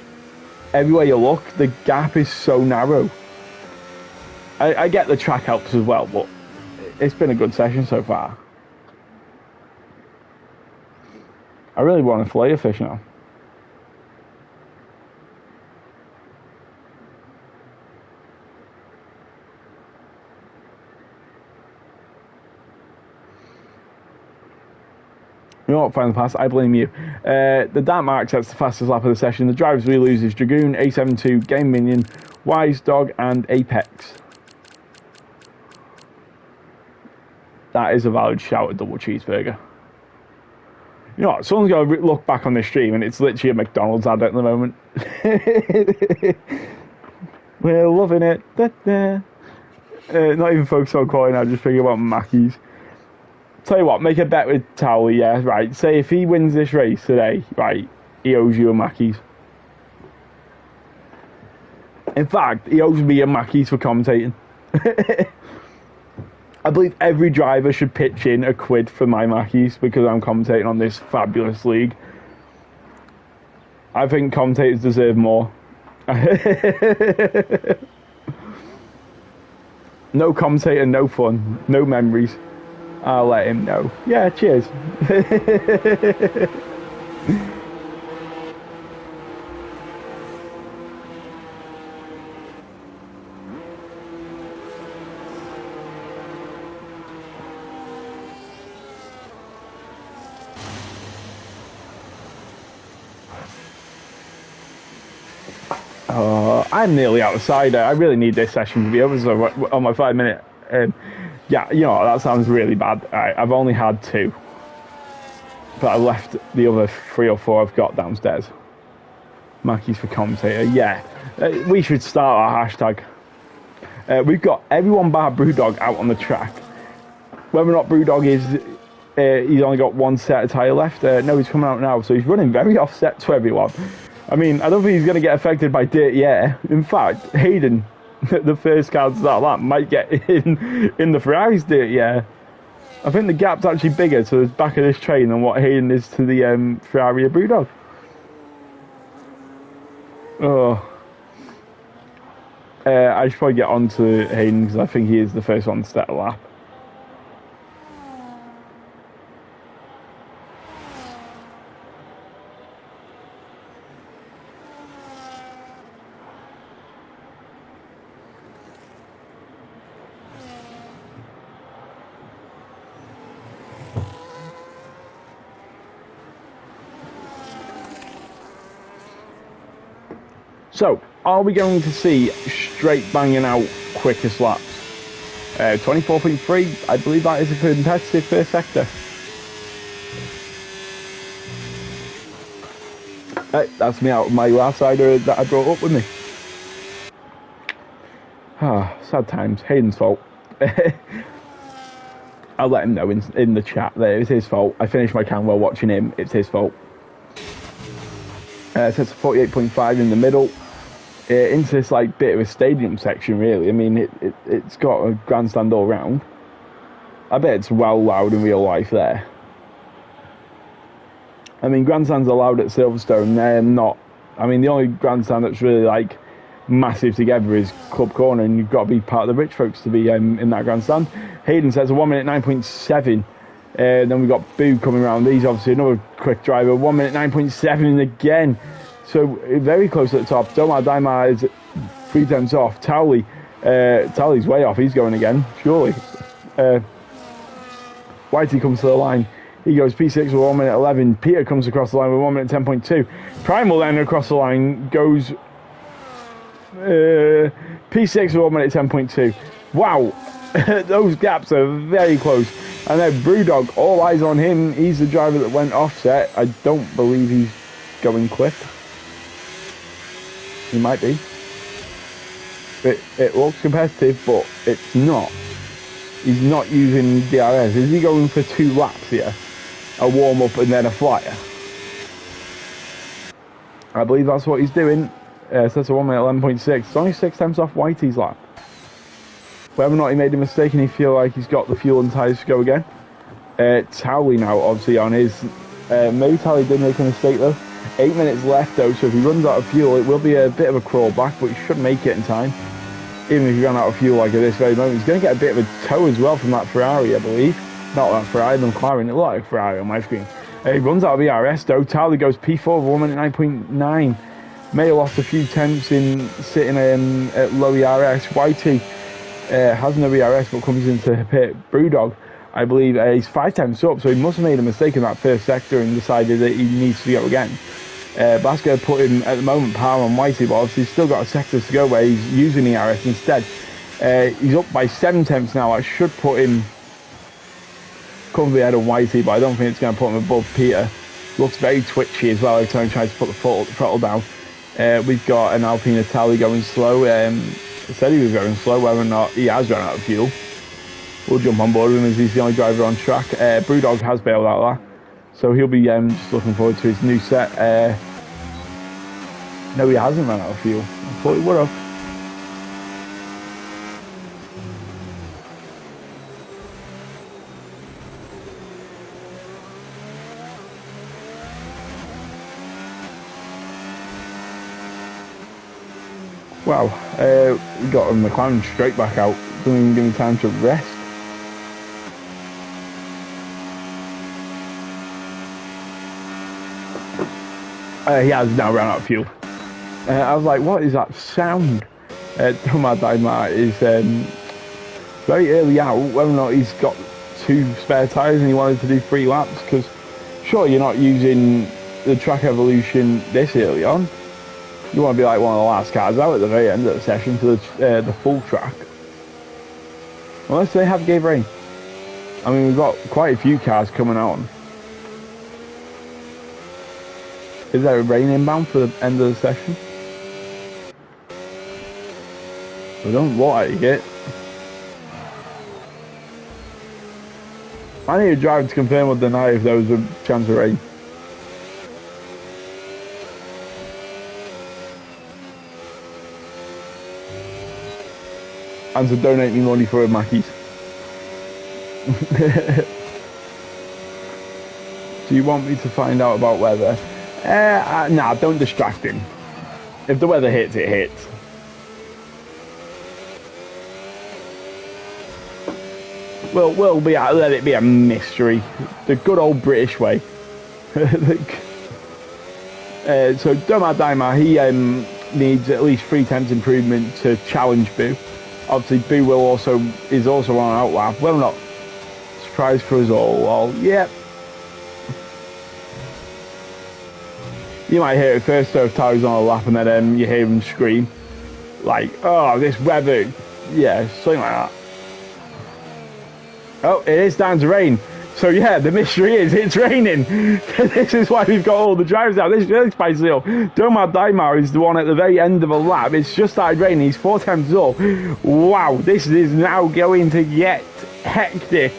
everywhere you look, the gap is so narrow. I get the track helps as well, but it's been a good session so far. I really want to fillet a fish now. You know what, Final Pass, I blame you. The Dark Mark sets the fastest lap of the session. The drivers we lose is Dragoon, A72, Game Minion, Wise Dog, and Apex. That is a valid shout at double cheeseburger. You know what, someone's got to look back on this stream and it's literally a McDonald's advert at the moment. We're loving it. Not even focused on quality now, just thinking about Mackies. Tell you what, make a bet with Towley, yeah, right. Say if he wins this race today, right, he owes you a Mackies. In fact, he owes me a Mackies for commentating. I believe every driver should pitch in a quid for my Mackies because I'm commentating on this fabulous league. I think commentators deserve more. No commentator, no fun, no memories. I'll let him know. Yeah, cheers. I'm nearly outside. I really need this session to be over. So on my 5 minute, yeah, you know that sounds really bad. I've only had 2, but I left the other 3 or 4 I've got downstairs. Mackey's for commentator. Yeah, we should start our hashtag. We've got everyone bar Brewdog out on the track. Whether or not Brewdog is, he's only got 1 set of tyre left. No, he's coming out now, so he's running very offset to everyone. I mean, I don't think he's going to get affected by dirty air. In fact, Hayden, the first car to start that, might get in the Ferrari's dirty air. I think the gap's actually bigger to the back of this train than what Hayden is to the Ferrari or Brewdog. Oh. I should probably get on to Hayden because I think he is the first one to start a lap. So, are we going to see straight banging out quickest laps? 24.3, I believe that is a competitive first sector. Hey, that's me out of my last cider that I brought up with me. Ah, sad times. Hayden's fault. I'll let him know in the chat that it was his fault. I finished my can while watching him. It's his fault. So it's a 48.5 in the middle. Into this like bit of a stadium section, really. I mean, it's got a grandstand all round. I bet it's well loud in real life there. I mean, grandstands are loud at Silverstone. They're not. I mean, the only grandstand that's really like massive together is Club Corner, and you've got to be part of the rich folks to be in that grandstand. Hayden says a 1 minute 9.7. Then we've got Boo coming around. He's obviously another quick driver. 1 minute 9.7 again. So very close at the top. Domar Daimar is 3 tenths off. Towley's way off. He's going again, surely. Whitey comes to the line. He goes P6 with 1 minute 11. Peter comes across the line with 1 minute 10.2. Primal then across the line goes P6 with 1 minute 10.2. Wow, those gaps are very close. And then Brewdog, all eyes on him. He's the driver that went offset. I don't believe he's going quick. He might be. It looks competitive, but it's not. He's not using DRS. Is he going for 2 laps here? A warm-up and then a flyer? I believe that's what he's doing. So that's a 1 minute 11.6. It's only 6 tenths off Whitey's lap. Whether or not he made a mistake and he feel like he's got the fuel and tyres to go again. Towley now, obviously, on his... maybe Towley did make a mistake, though. 8 minutes left though, so if he runs out of fuel, it will be a bit of a crawl back, but he should make it in time. Even if he ran out of fuel like at this very moment, he's going to get a bit of a tow as well from that Ferrari, I believe. Not that Ferrari, the McLaren. It looked like Ferrari on my screen. He runs out of ERS though. Towley goes P4 with 1 minute 9.9. May have lost a few tenths in sitting at low ERS. Whitey has no ERS but comes into pit. Brewdog, I believe, he's 5 tenths up, so he must have made a mistake in that first sector and decided that he needs to go again. But that's going to put him, at the moment, par on Whitey, but obviously he's still got a sector to go where he's using ERS instead. He's up by 7 tenths now. I should put him comfortably ahead of Whitey, but I don't think it's going to put him above Peter. Looks very twitchy as well every time he tries to put the throttle down. We've got an Alpine Italy going slow. He said he was going slow, whether or not he has run out of fuel. We'll jump on board with him as he's the only driver on track. Brewdog has bailed out of that, so he'll be just looking forward to his new set. No, he hasn't run out of fuel. I thought he would have. Wow, we got a McLaren straight back out. Doesn't even give me time to rest. He has now run out of fuel. I was like, what is that sound? Domar Daimar is very early out, whether or not he's got 2 spare tyres and he wanted to do 3 laps, because sure, you're not using the track evolution this early on. You want to be like one of the last cars out at the very end of the session for the full track. Unless they have gave rain. I mean, we've got quite a few cars coming out. Is there a rain inbound for the end of the session? We don't look like it. I need a driver to confirm or deny if there was a chance of rain. And to donate me money for a Mackey's. Do you want me to find out about weather? Nah, don't distract him. If the weather hits, it hits. We'll let it be a mystery. The good old British way. So Domar Daimar, he needs at least 3 tenths improvement to challenge Boo. Obviously, Boo is also on an outlap. Well, not surprise for us all. Well, yep. You might hear it first though if Tyler's on a lap, and then you hear him scream like, "Oh, this weather!" Yeah, something like that. Oh, it is starting to rain. So yeah, the mystery is it's raining. This is why we've got all the drivers out. This is really spicy up. Domar Daimar is the one at the very end of a lap. It's just started raining. He's 4 tenths up. Wow, this is now going to get hectic.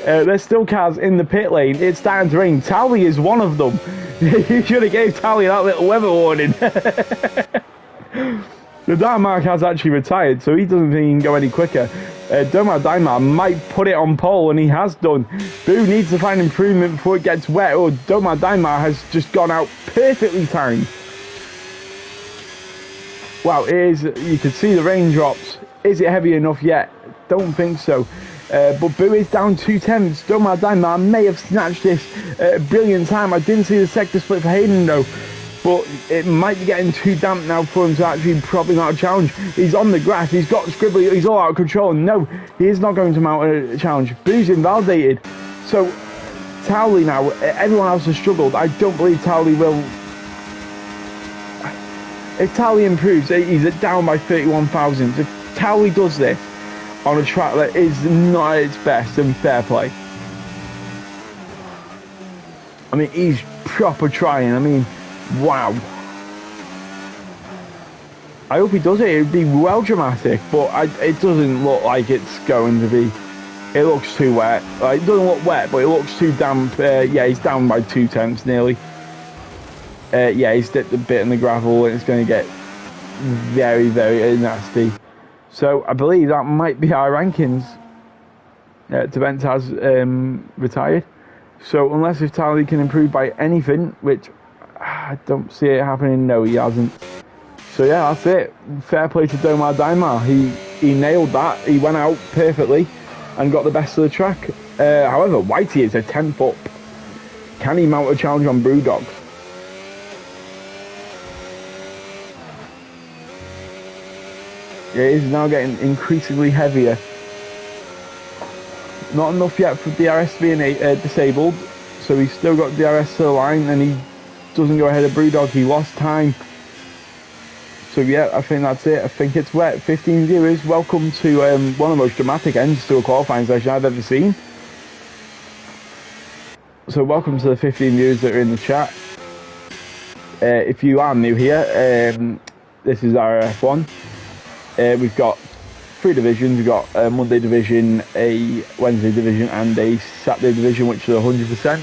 There's still cars in the pit lane. It's starting to rain. Tally is one of them. You should have gave Tally that little weather warning. The Daimar has actually retired, so he doesn't think he can go any quicker. Domar Daimar might put it on pole, and he has done. Boo needs to find improvement before it gets wet, or Domar Daimar has just gone out perfectly timed. Wow, it is. You can see the raindrops. Is it heavy enough yet? Don't think so. But Boo is down 2 tenths. Domar Daimar may have snatched this brilliant time. I didn't see the sector split for Hayden though. But it might be getting too damp now for him to actually probably mount a challenge. He's on the grass, he's got scribbly, he's all out of control. No, he is not going to mount a challenge. Boo's invalidated. So, Towley now, everyone else has struggled. I don't believe Towley will. If Towley improves, he's down by 31 thousandths. If Towley does this on a track that is not at its best, then fair play. I mean, he's proper trying. I mean, wow. I hope he does it. It would be well dramatic, but it doesn't look like it's going to be. It looks too wet. Like, it doesn't look wet, but it looks too damp. Yeah, he's down by 2 tenths nearly. Yeah, he's dipped a bit in the gravel, and it's going to get very, very nasty. So I believe that might be our rankings. Devent has retired. So unless if Tally can improve by anything, which I don't see it happening. No, he hasn't. So yeah, that's it. Fair play to Domar Daimar. He nailed that. He went out perfectly and got the best of the track. However, Whitey is a 10th up. Can he mount a challenge on Brewdog? It is now getting increasingly heavier. Not enough yet for DRS being disabled, so he's still got DRS to the line, and he doesn't go ahead of Brewdog. He lost time. So yeah, I think that's it. I think it's wet. 15 viewers. Welcome to one of the most dramatic ends to a qualifying session I've ever seen. So welcome to the 15 viewers that are in the chat. If you are new here, this is RRF1. We've got 3 divisions. We've got a Monday division, a Wednesday division, and a Saturday division, which is 100%.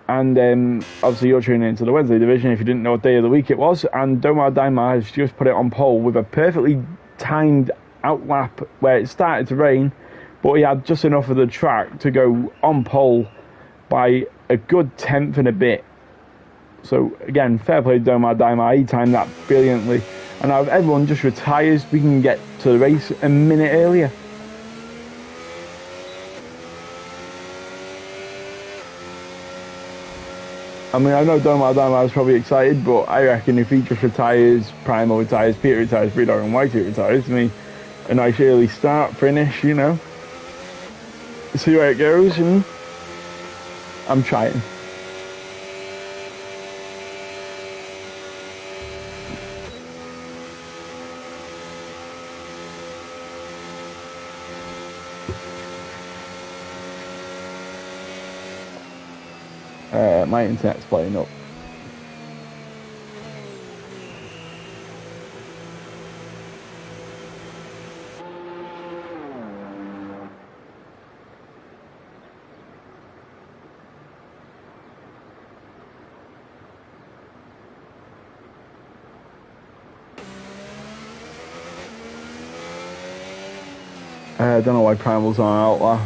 And obviously you're tuning into the Wednesday division if you didn't know what day of the week it was. And Domar Daimar has just put it on pole with a perfectly timed outlap where it started to rain, but he had just enough of the track to go on pole by a good 10th and a bit. So again, fair play to Domar Daimar. He timed that brilliantly. And now if everyone just retires, we can get to the race a minute earlier. I mean, I know Doma is probably excited, but I reckon if he just retires, Primal retires, Peter retires, Brewdog and Whitey retires, I mean, a nice early start, finish, you know. See where it goes, and I'm trying. My internet's playing up. I don't know why Primal's on Outlaw.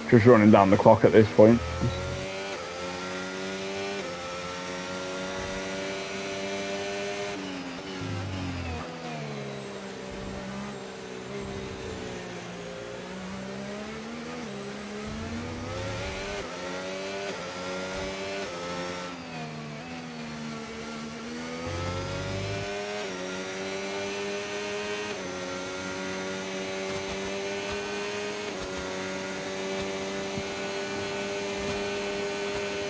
Just running down the clock at this point.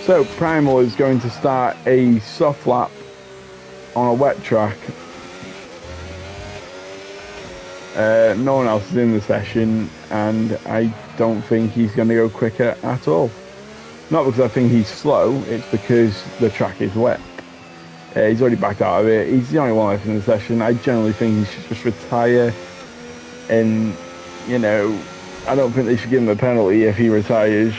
So Primal is going to start a soft lap on a wet track. No one else is in the session, and I don't think he's going to go quicker at all. Not because I think he's slow, it's because the track is wet. He's already backed out of it. He's the only one left in the session. I generally think he should just retire, and you know, I don't think they should give him a penalty if he retires.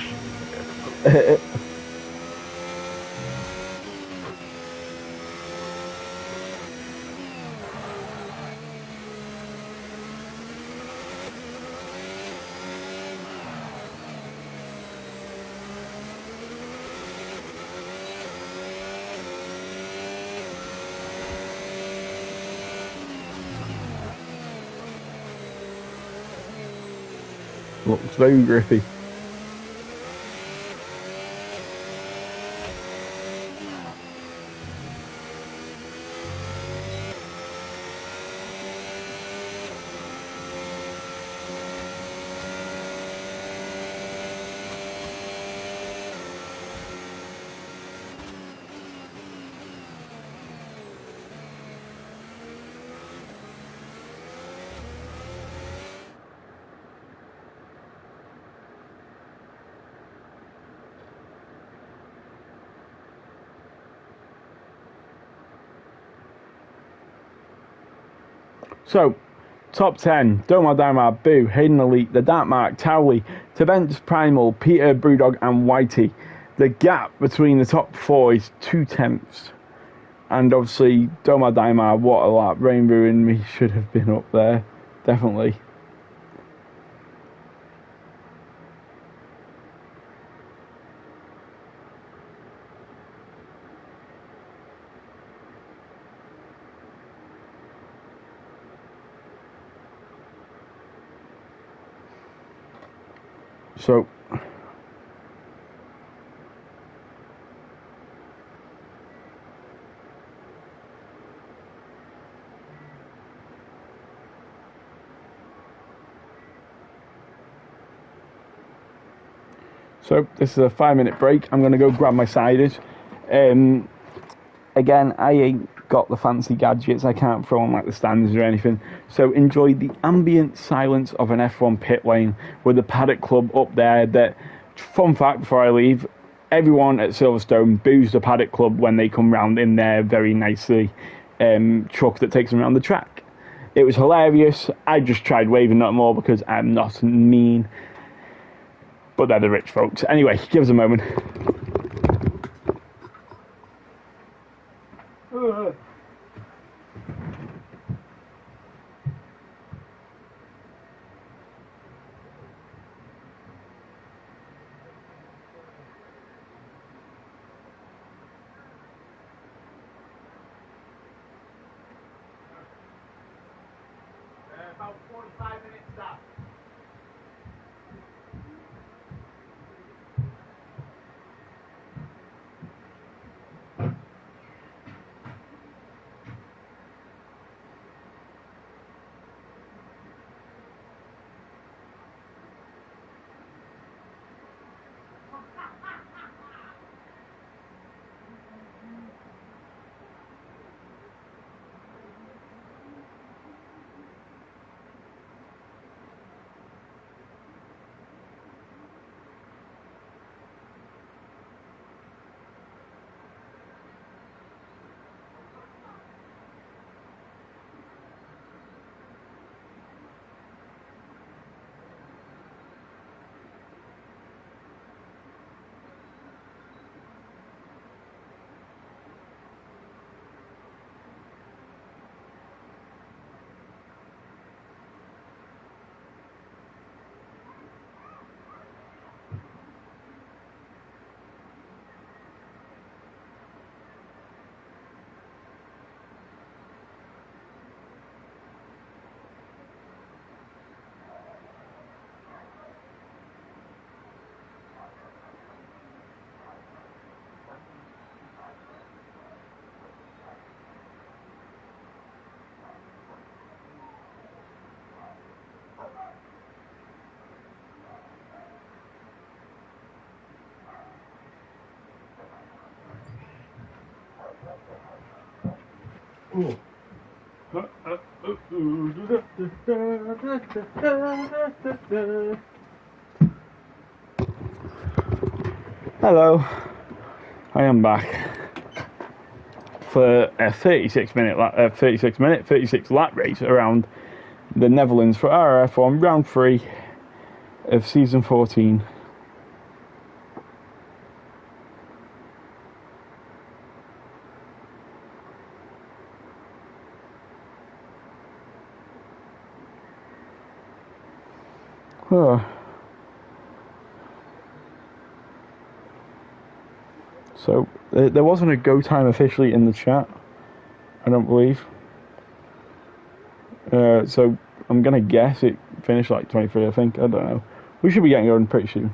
Looks very grippy. So, top 10, Doma, Boo, Hayden Elite, The Dark Mark, Towley, Tevents, Primal, Peter, Brewdog and Whitey. The gap between the top 4 is 2/10. And obviously, Doma, what a lap. Rainbow and me should have been up there, definitely. So, this is a 5-minute break. I'm going to go grab my ciders. Again, I ain't got the fancy gadgets. I can't throw on like the stands or anything. So enjoy the ambient silence of an F1 pit lane with the Paddock Club up there. That, fun fact before I leave, everyone at Silverstone boos the Paddock Club when they come round in their very nicely truck that takes them around the track. It was hilarious. I just tried waving at them all because I'm not mean. But they're the rich folks. Anyway, give us a moment. About 45 minutes stop. Hello, I am back for a 36 lap race around the Netherlands for RRF1 round 3 of season 14. Oh. So there wasn't a go time officially in the chat, I don't believe. So I'm gonna guess it finished like 23, I think. I don't know. We should be getting going pretty soon.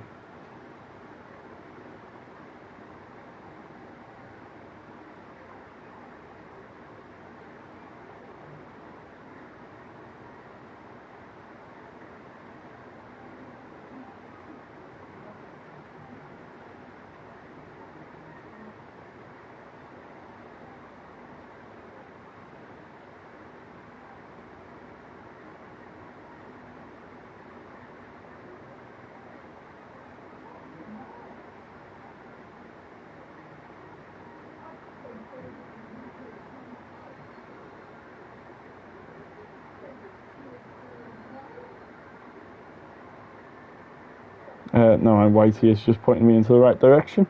No, my Whitey is just pointing me into the right direction.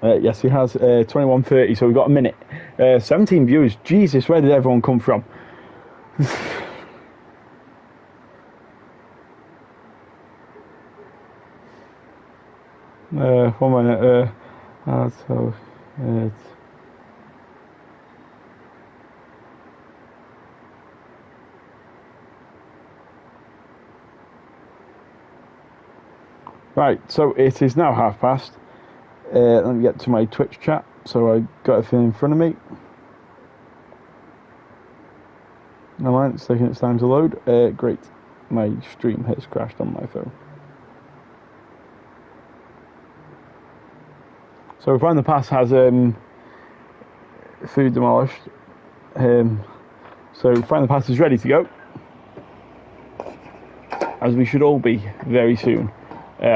Yes, he has 21:30, so we've got a minute. 17 viewers. Jesus, where did everyone come from? 1 minute. So it's right. So it is now past. Let me get to my Twitch chat. So I got everything in front of me. No mind, it's taking its time to load. Great. My stream has crashed on my phone. So Find the Pass has food demolished. So Find the Pass is ready to go, as we should all be very soon.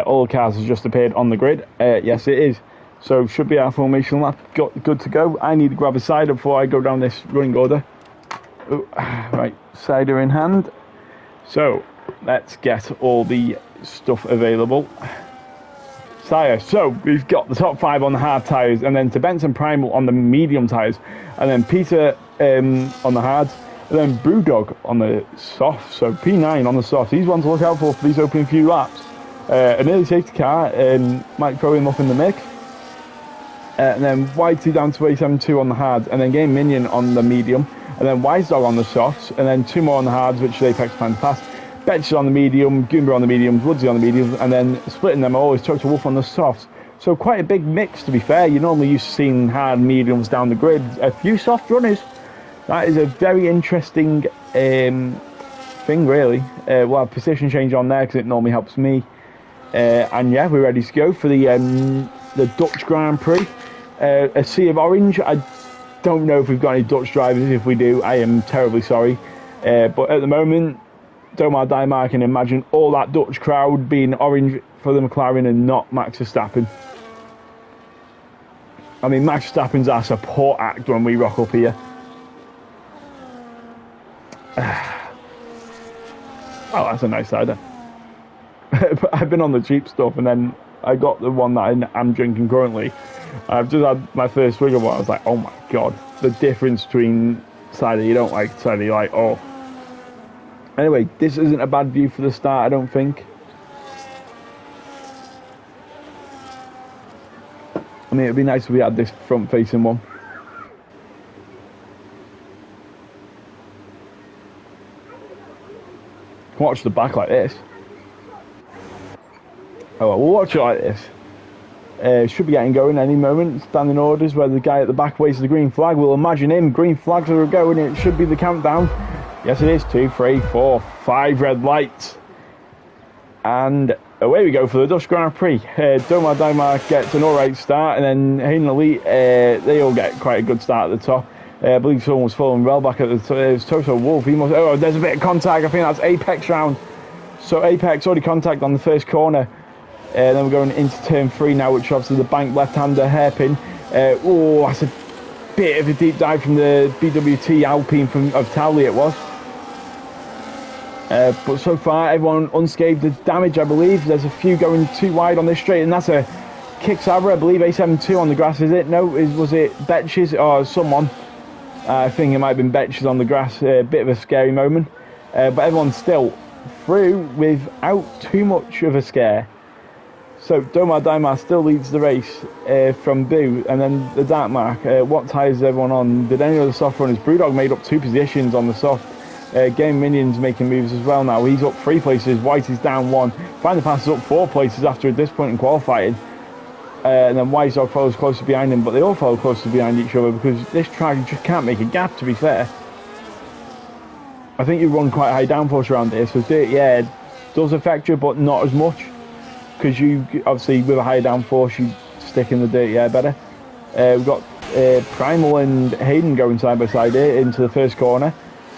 All the cars have just appeared on the grid. Yes, it is. So should be our formation lap good to go. I need to grab a cider before I go down this running order. Ooh, right, cider in hand. So let's get all the stuff available. So we've got the top 5 on the hard tyres, and then to Benson Primal on the medium tyres, and then Peter on the hards, and then Brewdog on the soft. So P9 on the soft. These ones to look out for these opening few laps. An early safety car might throw him up in the mix. And then Whitey down to A72 on the hards, and then Game Minion on the medium, and then Wise Dog on the softs, and then 2 more on the hards, which is Apex Find the Pass. Betch on the medium, Goomba on the medium, Woodsy on the medium, and then splitting them, I always talk to Wolf on the softs. So quite a big mix, to be fair. You're normally used to seeing hard mediums down the grid. A few soft runners. That is a very interesting thing, really. We'll have position change on there because it normally helps me. And yeah, we're ready to go for the Dutch Grand Prix. A sea of orange. I don't know if we've got any Dutch drivers. If we do, I am terribly sorry. But at the moment, Domar Dijma, I can imagine all that Dutch crowd being orange for the McLaren and not Max Verstappen. I mean, Max Verstappen's our support act when we rock up here. Oh, that's a nice cider. I've been on the cheap stuff, and then I got the one that I'm drinking currently. I've just had my first swig of one. I was like, oh my god, the difference between cider you don't like, cider you like. Oh. Anyway, this isn't a bad view for the start, I don't think. I mean, it'd be nice if we had this front-facing one. Can watch the back like this. Oh, well, we'll watch it like this. Should be getting going any moment. Standing orders where the guy at the back waves the green flag. We'll imagine him. Green flags are going. It should be the countdown. Yes, it is. 2, 3, 4, 5 red lights. And away we go for the Dutch Grand Prix. Domar Dijma gets an alright start, and then Hayden Elite, they all get quite a good start at the top. I believe someone was falling well back at the it was Toto Wolff. He must. Oh, there's a bit of contact. I think that's Apex round. So Apex already contact on the first corner. Then we're going into turn 3 now, which obviously the bank left-hander hairpin. Oh, that's a bit of a deep dive from the BWT Alpine of Towley it was. But so far, everyone unscathed of damage, I believe. There's a few going too wide on this straight, and that's a kick Sabra, I believe, A72 on the grass, is it? No, was it Betches or someone? I think it might have been Betches on the grass. A bit of a scary moment. But everyone's still through without too much of a scare. So Domar Daimar still leads the race from Boo, and then the dark mark. What tyres is everyone on? Did any of the soft runners? Brewdog made up 2 positions on the soft. Game Minions making moves as well now. He's up 3 places. White is down 1. Find the Pass is up 4 places after this point in qualifying. And then White Dog follows closely behind him, but they all follow closely behind each other because this track just can't make a gap, to be fair. I think you run quite high downforce around here, so dirt, yeah, does affect you, but not as much. Because you, obviously, with a higher downforce, you stick in the dirt, yeah, better. We've got Primal and Hayden going side by side here into the first corner.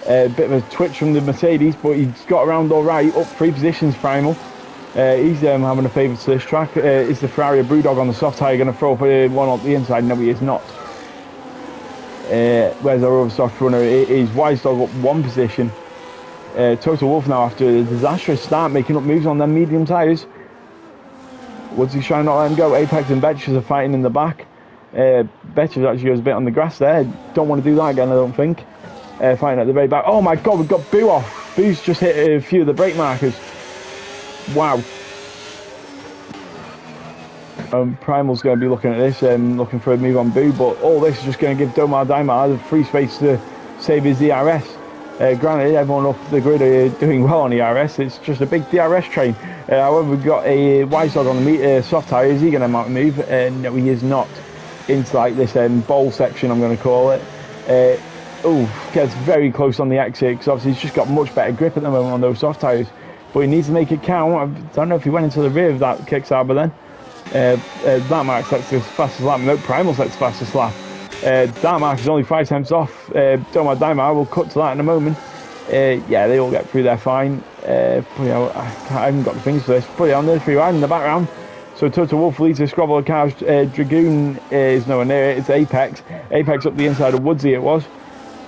A bit of a twitch from the Mercedes, but he's got around all right, up 3 positions, Primal. He's having a favour to this track. Is the Ferrari Brewdog on the soft tyre going to throw up one on the inside? No, he is not. Where's our other soft runner? It is Wise Dog up 1 position. Toto Wolff now, after a disastrous start, making up moves on them medium tyres. Woodsy trying not to let him go. Apex and Betches are fighting in the back. Betches actually goes a bit on the grass there. Don't want to do that again, I don't think. Fighting at the very back. Oh my god, we've got Boo off. Boo's just hit a few of the brake markers. Wow. Primal's going to be looking at this, looking for a move on Boo, but all this is just going to give Domar Daimar the free space to save his DRS. Granted, everyone up the grid are doing well on the DRS. It's just a big DRS train. However, we've got a Wise Dog on the soft tyre. Is he going to mount a move? No, he is not. Into like this bowl section, I'm going to call it. Gets very close on the exit because obviously he's just got much better grip at the moment on those soft tyres. But he needs to make it count. I don't know if he went into the rear of that Kickstarter then. That mark sets the fastest lap. No, Primal sets the fastest lap. That mark is only 5 tenths off. Domar Daimar will cut to that in a moment. Yeah, they all get through there fine. I haven't got the things for this. Put it on there, 3 wide in the background. So Toto Wolff leads a squabble of cars. Dragoon is nowhere near it. It's Apex. Apex up the inside of Woodsy it was.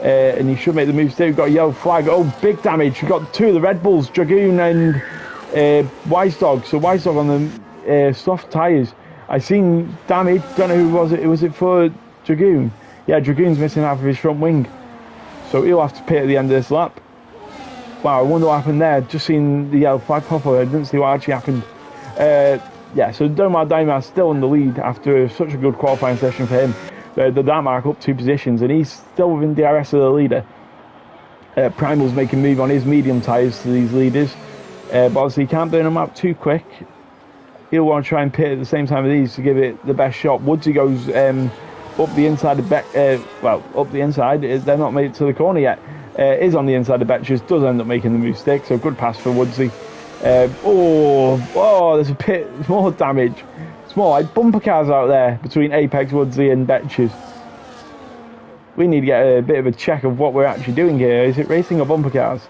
And he should make the moves too. We've got a yellow flag. Oh, big damage. We've got 2 of the Red Bulls, Dragoon and Wise Dog. So Wise Dog on the soft tyres. I seen damage. Don't know who was it. Was it for Dragoon? Yeah, Dragoon's missing half of his front wing. So he'll have to pit at the end of this lap. Wow, I wonder what happened there. Just seen the yellow flag pop up. I didn't see what actually happened. Yeah, so Domar Daimar still in the lead after such a good qualifying session for him. The Dartmark up 2 positions, and he's still within DRS of the leader. Primal's making a move on his medium tyres to these leaders. But obviously he can't burn them out too quick. He'll want to try and pit at the same time as these to give it the best shot. Woodsy goes up the inside of up the inside. They're not made it to the corner yet. Is on the inside of Betches, does end up making the move stick, so good pass for Woodsy. There's a bit more damage. It's more like bumper cars out there between Apex, Woodsy and Betches. We need to get a bit of a check of what we're actually doing here. Is it racing or bumper cars?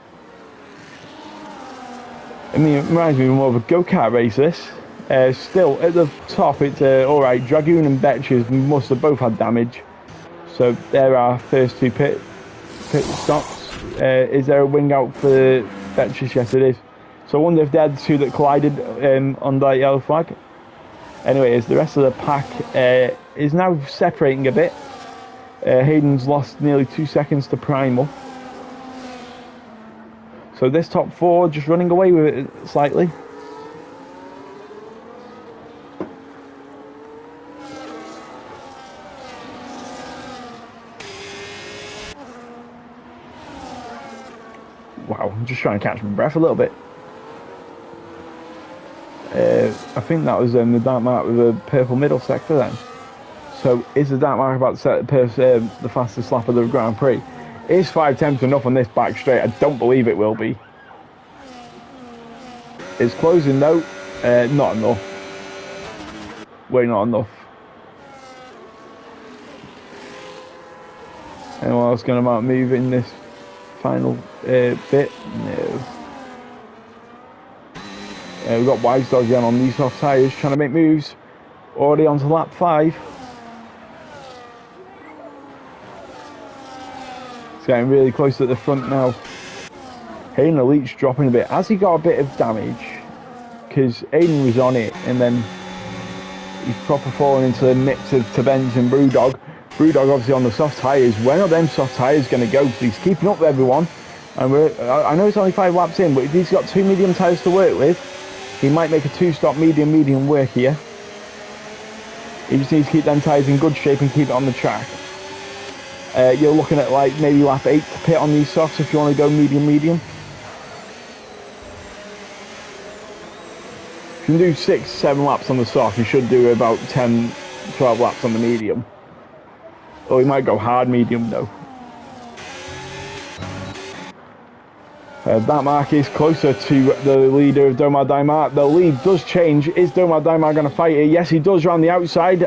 I mean, it reminds me more of a go-kart race, this. Still, at the top, it's alright. Dragoon and Betches must have both had damage. So, there are first 2 pit stops. Is there a wing out for Betches? Yes, it is. So, I wonder if they're the 2 that collided on that yellow flag. Anyways, the rest of the pack is now separating a bit. Hayden's lost nearly 2 seconds to Primal. So this top 4 just running away with it slightly. Wow, I'm just trying to catch my breath a little bit. I think that was the Dartmark with a purple middle sector then. So is the Dartmark about to set the fastest lap of the Grand Prix? Is 5 tenths enough on this back straight? I don't believe it will be. It's closing though. Not enough. Way not enough. Anyone else going to move in this final bit? No. We've got Wise Dog again on these soft tyres trying to make moves. Already onto lap 5. It's getting really close at the front now. Hayden Elite's dropping a bit. Has he got a bit of damage? Because Aiden was on it and then he's proper falling into the mix of Tebens and Brewdog. Brewdog obviously on the soft tyres. When are them soft tyres going to go? So he's keeping up with everyone. And I know it's only 5 laps in, but if he's got 2 medium tyres to work with, he might make a 2-stop medium work here. He just needs to keep them tyres in good shape and keep it on the track. You're looking at like maybe lap 8 to pit on these softs if you want to go medium. If you can do 6-7 laps on the soft, you should do about 10-12 laps on the medium. Or you might go hard medium though. That mark is closer to the leader of Domar Daimar. The lead does change. Is Domar Daimar going to fight it? Yes, he does around the outside.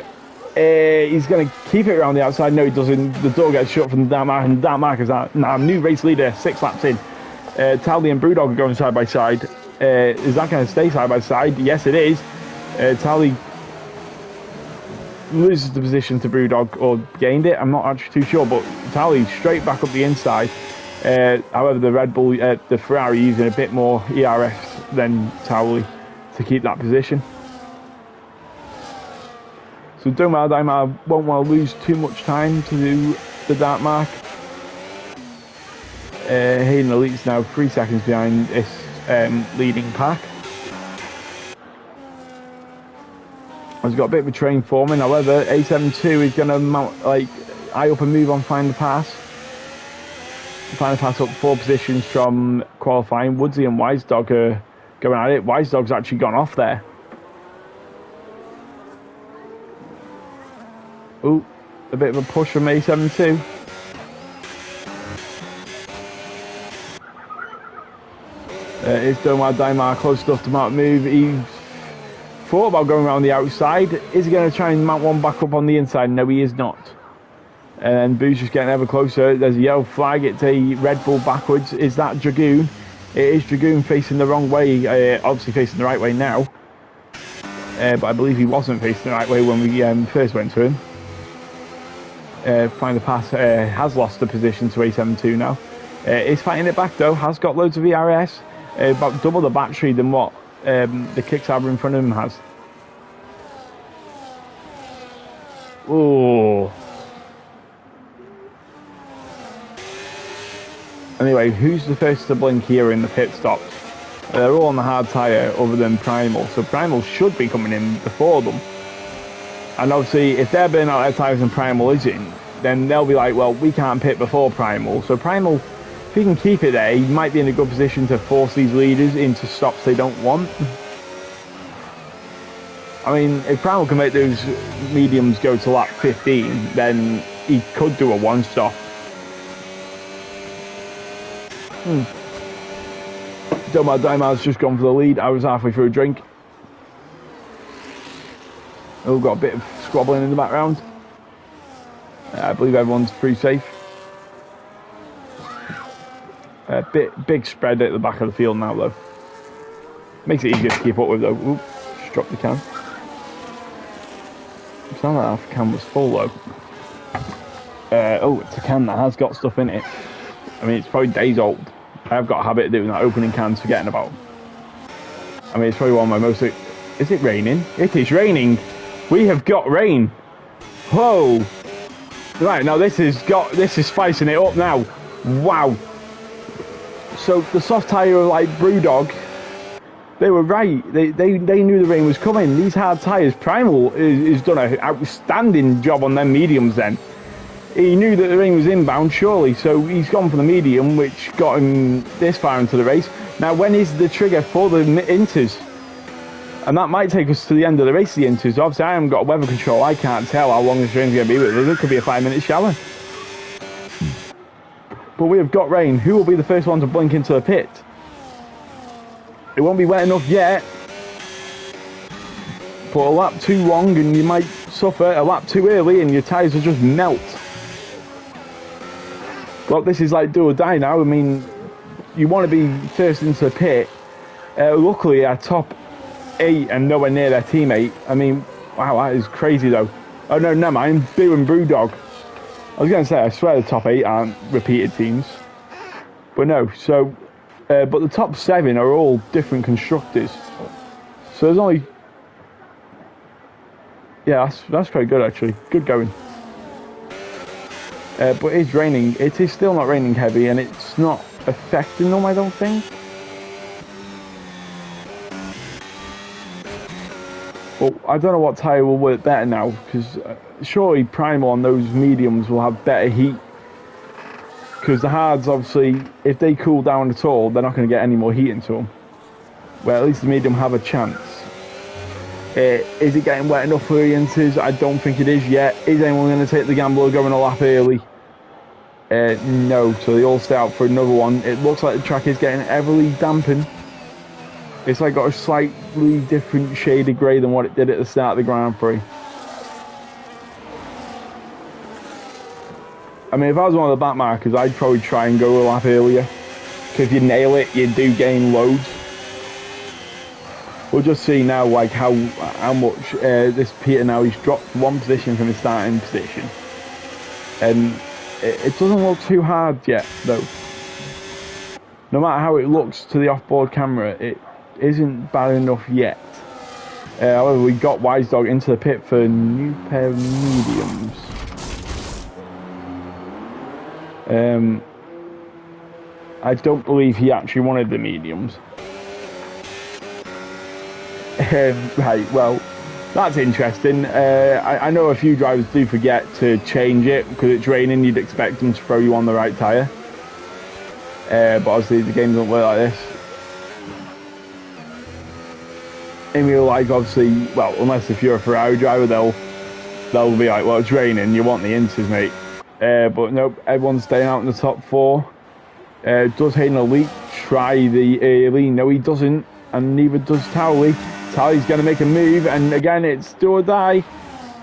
He's going to keep it around the outside. No, he doesn't. The door gets shut from Daimar, and Daimar is now new race leader, 6 laps in. Tally and Brewdog are going side by side. Is that going to stay side by side? Yes, it is. Tally loses the position to Brewdog, or gained it. I'm not actually too sure, but Tally straight back up the inside. However, the Red Bull, the Ferrari using a bit more ERS than Towley to keep that position. So Domar Daimar won't want to lose too much time to do the dark mark. Hayden Elite's now 3 seconds behind this leading pack. He's got a bit of a train forming. However, A72 is going to mount, like, eye up and move on, find the pass. Find the pass up 4 positions from qualifying. Woodsy and Wise Dog are going at it. Wise Dog's actually gone off there. Ooh, a bit of a push from A72. Is Domar Daimar close enough to mount a move? He thought about going around the outside. Is he going to try and mount one back up on the inside? No, he is not. And Boo's just getting ever closer. There's a yellow flag. It's a Red Bull backwards. Is that Dragoon? It is Dragoon facing the wrong way. Obviously facing the right way now. But I believe he wasn't facing the right way when we first went to him. Find the pass. Has lost the position to A72 now. Is fighting it back though. Has got loads of ERS. About double the battery than what the Kickstarter in front of him has. Oh. Anyway, who's the first to blink here in the pit stops? They're all on the hard tyre other than Primal, so Primal should be coming in before them. And obviously, if they're burning out their tyres and Primal isn't, then they'll be like, well, we can't pit before Primal. So Primal, if he can keep it there, he might be in a good position to force these leaders into stops they don't want. I mean, if Primal can make those mediums go to lap 15, then he could do a 1-stop. Domar Daimar's just gone for the lead. I was halfway through a drink. Oh, got a bit of squabbling in the background. I believe everyone's pretty safe. Big spread at the back of the field now, though. Makes it easier to keep up with, though. Oop, just dropped the can. It sounded like half the can was full, though. Oh, it's a can that has got stuff in it. I mean, it's probably days old. I've got a habit of doing that, opening cans, forgetting about them. I mean, it's probably one of my most... Is it raining? It is raining! We have got rain! Whoa! Right, now this is spicing it up now. Wow! So, the soft tyre, like Brewdog, they were right. They knew the rain was coming. These hard tyres, Primal has done an outstanding job on them mediums then. He knew that the rain was inbound, surely, so he's gone for the medium, which got him this far into the race. Now, when is the trigger for the inters? And that might take us to the end of the race, the inters. Obviously, I haven't got weather control. I can't tell how long this rain's going to be, but there could be a 5-minute shower. But we have got rain. Who will be the first one to blink into the pit? It won't be wet enough yet. But a lap too long and you might suffer. A lap too early and your tyres will just melt. Well, this is like do or die now. I mean, you want to be first into the pit. Luckily, our top 8 and nowhere near their teammate. I mean, wow, that is crazy though. Oh no, never mind. Boo and Brewdog. I was going to say, I swear the top 8 aren't repeated teams. But no, so... but the top 7 are all different constructors. So there's only... Yeah, that's quite good actually. Good going. But it's raining. It is still not raining heavy, and it's not affecting them, I don't think. Well, I don't know what tyre will work better now, because surely Primal on those mediums will have better heat. Because the hards, obviously, if they cool down at all, they're not going to get any more heat into them. Well, at least the medium have a chance. Is it getting wet enough for the Inters? I don't think it is yet. Is anyone going to take the gamble of going a lap early? No, so they all stay out for another one. It looks like the track is getting heavily dampened. It's like got a slightly different shade of grey than what it did at the start of the Grand Prix. I mean, if I was one of the backmarkers, I'd probably try and go a lap earlier. Because if you nail it, you do gain loads. We'll just see now, like, how much this Peter now, he's dropped 1 position from his starting position. And it doesn't look too hard yet, though. No matter how it looks to the off-board camera, it isn't bad enough yet. However, we got Wise Dog into the pit for a new pair of mediums. I don't believe he actually wanted the mediums. Right, well, that's interesting. I know a few drivers do forget to change it because it's raining. You'd expect them to throw you on the right tyre. But obviously the game doesn't work like this. In real life, obviously, well, unless if you're a Ferrari driver, they'll be like, well, it's raining, you want the Inters, mate. But nope, everyone's staying out in the top 4. Does Hayden Elite try the early? No, he doesn't, and neither does Towley. Towley's going to make a move, and again, it's do or die.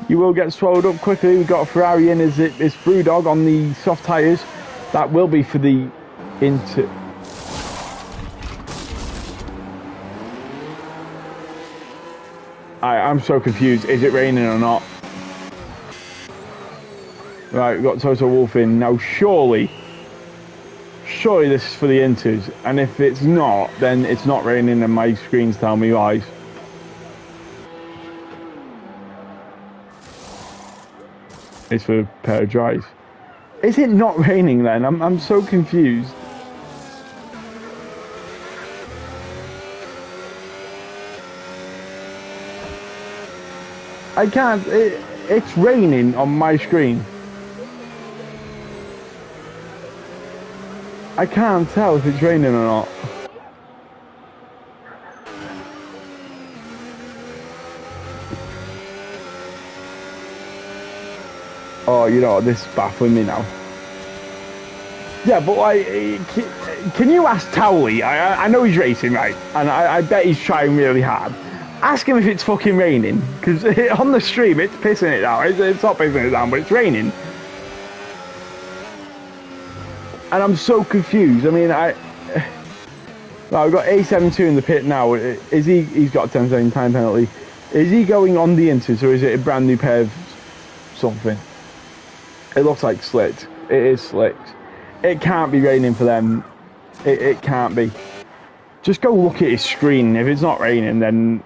You will get swallowed up quickly. We've got a Ferrari in, it's Brewdog on the soft tyres. That will be for the Inter... I'm so confused. Is it raining or not? Right, we've got Toto Wolff in. Now, surely this is for the Inters. And if it's not, then it's not raining and my screens tell me lies. It's for a pair of dries. Is it not raining then? I'm so confused. I can't, it's raining on my screen. I can't tell if it's raining or not. Oh, you know, this is baffling me now. Yeah, but like, can you ask Towley? I know he's racing, right? And I bet he's trying really hard. Ask him if it's fucking raining, because on the stream it's pissing it down. It's not pissing it down, but it's raining. And I'm so confused. I mean, I've got A72 in the pit now. Is he's got a 10-second time penalty. Is he going on the Inters, or is it a brand new pair of something? It looks like slicked. It is slicked. It can't be raining for them. It can't be. Just go look at his screen. If it's not raining, then...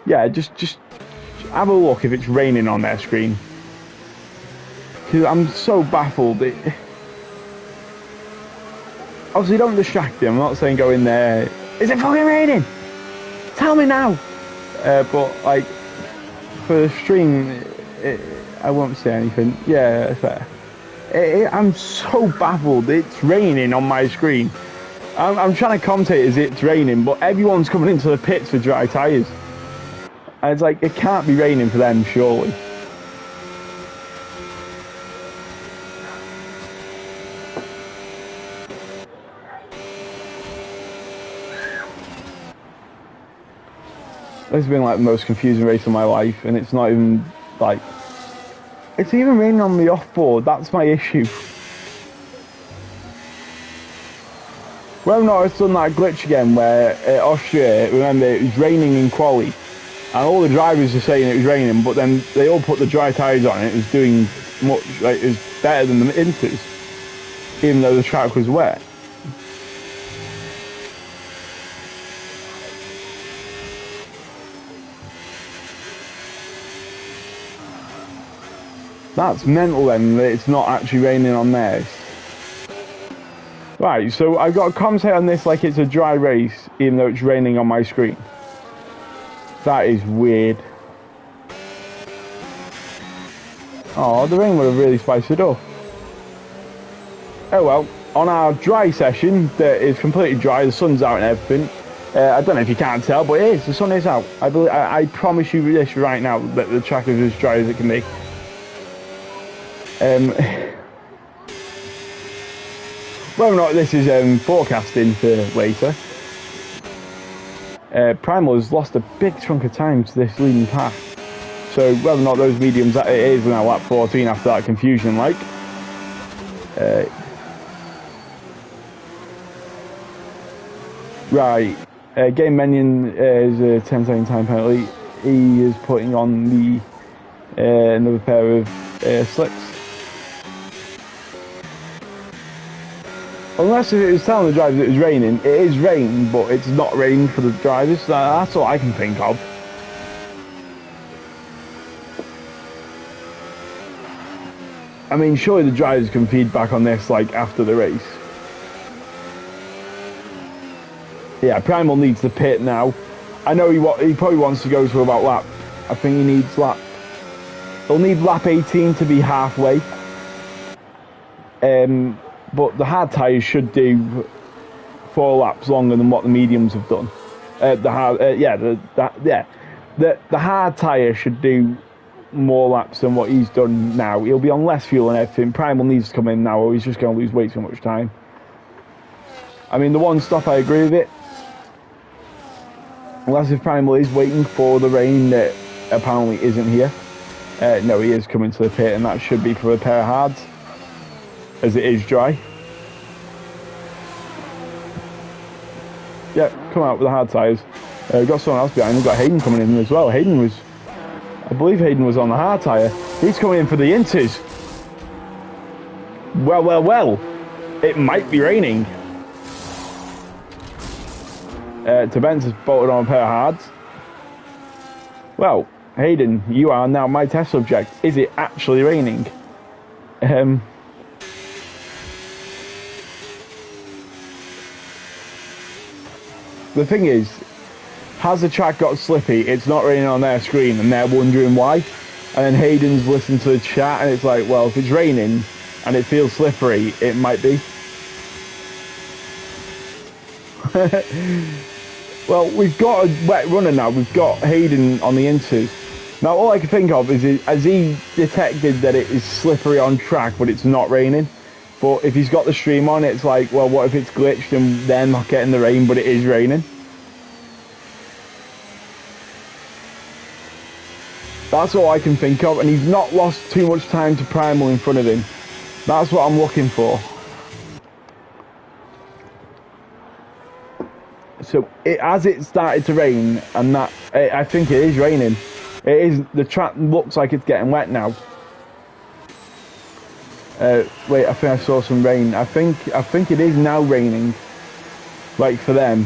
Yeah, just have a look if it's raining on their screen. Because I'm so baffled. Obviously, don't distract him. I'm not saying go in there. Is it fucking raining? Tell me now. But, like, for the stream, I won't say anything. Yeah, that's fair. I'm so baffled. It's raining on my screen. I'm trying to commentate as it's raining, but everyone's coming into the pits for dry tyres. And it's like, it can't be raining for them, surely. This has been like the most confusing race of my life, and it's not even like It's even raining on the off-board, that's my issue. Whether or not it's done that glitch again where Austria, remember, it was raining in quali, and all the drivers are saying it was raining, but then they all put the dry tyres on and it was doing much, like, it was better than the Inters, even though the track was wet. That's mental then, that it's not actually raining on theirs. Right, so I've got to commentate on this like it's a dry race, even though it's raining on my screen. That is weird. Oh, the rain would have really spiced it up. Oh well, on our dry session, that is completely dry, the sun's out and everything. I don't know if you can't tell, but it is, the sun is out. I promise you this right now, that the track is as dry as it can be. Whether or not this is forecasting for later, Primal has lost a big chunk of time to this leading pack. So whether or not those mediums, it is now lap 14 after that confusion, like. Right, Game Minion is a 10-second time penalty. He is putting on the another pair of slicks. Unless it was telling the drivers it was raining, it is raining, but it's not raining for the drivers. That's all I can think of. I mean, surely the drivers can feed back on this, like, after the race. Yeah, Primal needs the pit now. I know he probably wants to go to about lap. I think he needs lap. He'll need lap 18 to be halfway. But the hard tyres should do 4 laps longer than what the mediums have done. The hard tyre should do more laps than what he's done now. He'll be on less fuel and everything. Primal needs to come in now, or he's just going to lose way too much time. I mean, the one stop, I agree with it. Unless if Primal is waiting for the rain that apparently isn't here. No, he is coming to the pit, and that should be for a pair of hards, as it is dry. Yeah, come out with the hard tyres. We've got someone else behind. We've got Hayden coming in as well. I believe Hayden was on the hard tyre. He's coming in for the Inters. Well. It might be raining. Tabens has bolted on a pair of hards. Well, Hayden, you are now my test subject. Is it actually raining? The thing is, has the track got slippy? It's not raining on their screen and they're wondering why. And then Hayden's listening to the chat and it's like, well, if it's raining and it feels slippery, it might be. Well, we've got a wet runner now. We've got Hayden on the Inters. Now, all I can think of is, has he detected that it is slippery on track, but it's not raining? But if he's got the stream on, it's like, well, what if it's glitched and they're not getting the rain, but it is raining? That's all I can think of, and he's not lost too much time to Primal in front of him. That's what I'm looking for. So, as it started to rain, and I think it is raining. It is, the track looks like it's getting wet now. Wait, I think I saw some rain. I think it is now raining, like for them,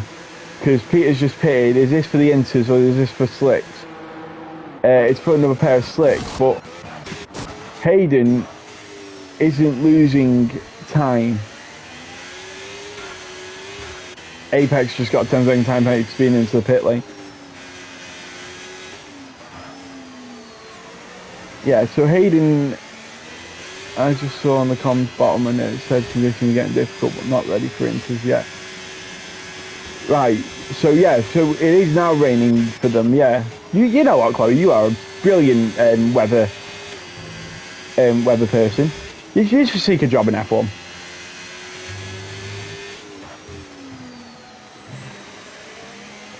because Peter's just pitted. Is this for the Inters or is this for slicks? It's for another pair of slicks, but Hayden isn't losing time. Apex just got 10-second time penalty for speeding into the pit lane. Yeah, so Hayden, I just saw on the comms bottom and it said conditions are getting difficult but not ready for Inters yet. Right, so yeah, so it is now raining for them, yeah. You know what, Chloe, you are a brilliant weather person. You should seek a job in F1.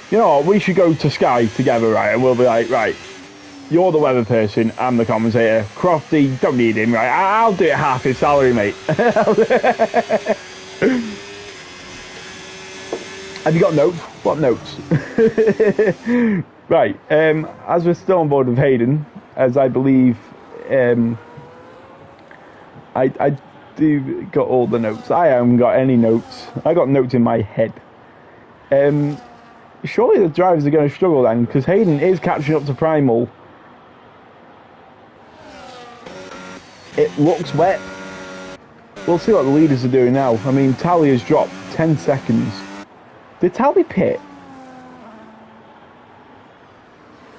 You know what, we should go to Sky together, right, and we'll be like, right, You're the weather person, I'm the commentator. Crofty, don't need him, right? I'll do it half his salary, mate. Have you got notes? What notes? Right, as we're still on board with Hayden, as I believe I do got all the notes. I haven't got any notes. I got notes in my head. Surely the drivers are going to struggle then, because Hayden is catching up to Primal. It looks wet. We'll see what the leaders are doing now. I mean, Tally has dropped 10 seconds. Did Tally pit?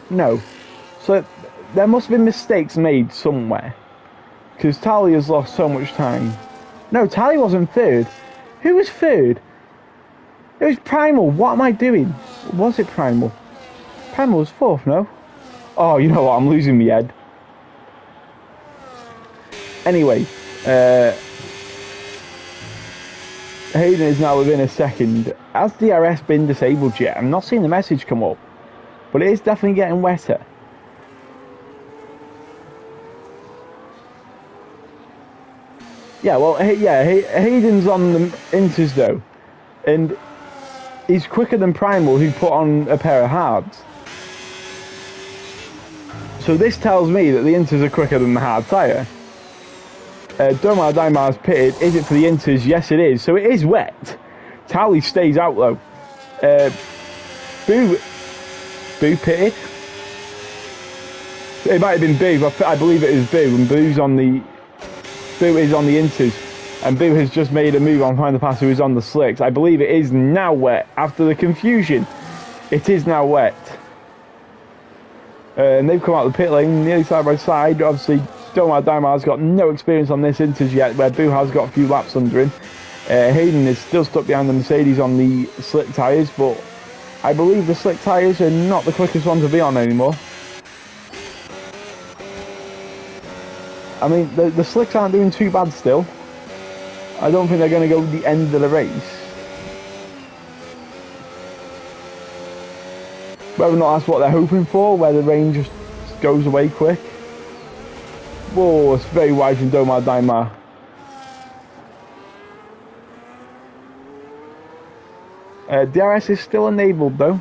No. So there must have been mistakes made somewhere, because Tally has lost so much time. No, Tally wasn't third. Who was third? It was Primal. What am I doing? Was it Primal? Primal was fourth, no? Oh, you know what? I'm losing my head. Anyway, Hayden is now within a second. Has DRS been disabled yet? I'm not seeing the message come up, but it is definitely getting wetter. Yeah, well, Hayden's on the inters though, and he's quicker than Primal, who put on a pair of hards. So this tells me that the inters are quicker than the hard tyre. Domar Daimar's pitted. Is it for the inters? Yes, it is. So it is wet. Tally stays out though. Boo pitted. It might have been Boo. I believe it is Boo, and Boo is on the inters, and Boo has just made a move on Find the Pass, who is on the slicks. I believe it is now wet after the confusion. It is now wet. And they've come out of the pit lane nearly side by side. Obviously, Domar Daimar's got no experience on this inters yet, where Boo has got a few laps under him. Hayden is still stuck behind the Mercedes on the slick tyres, but I believe the slick tyres are not the quickest one to be on anymore. I mean, the slicks aren't doing too bad still. I don't think they're going to go to the end of the race. Whether or not that's what they're hoping for, where the rain just goes away quick. Whoa, it's very wide from Domar Daimar. DRS is still enabled though.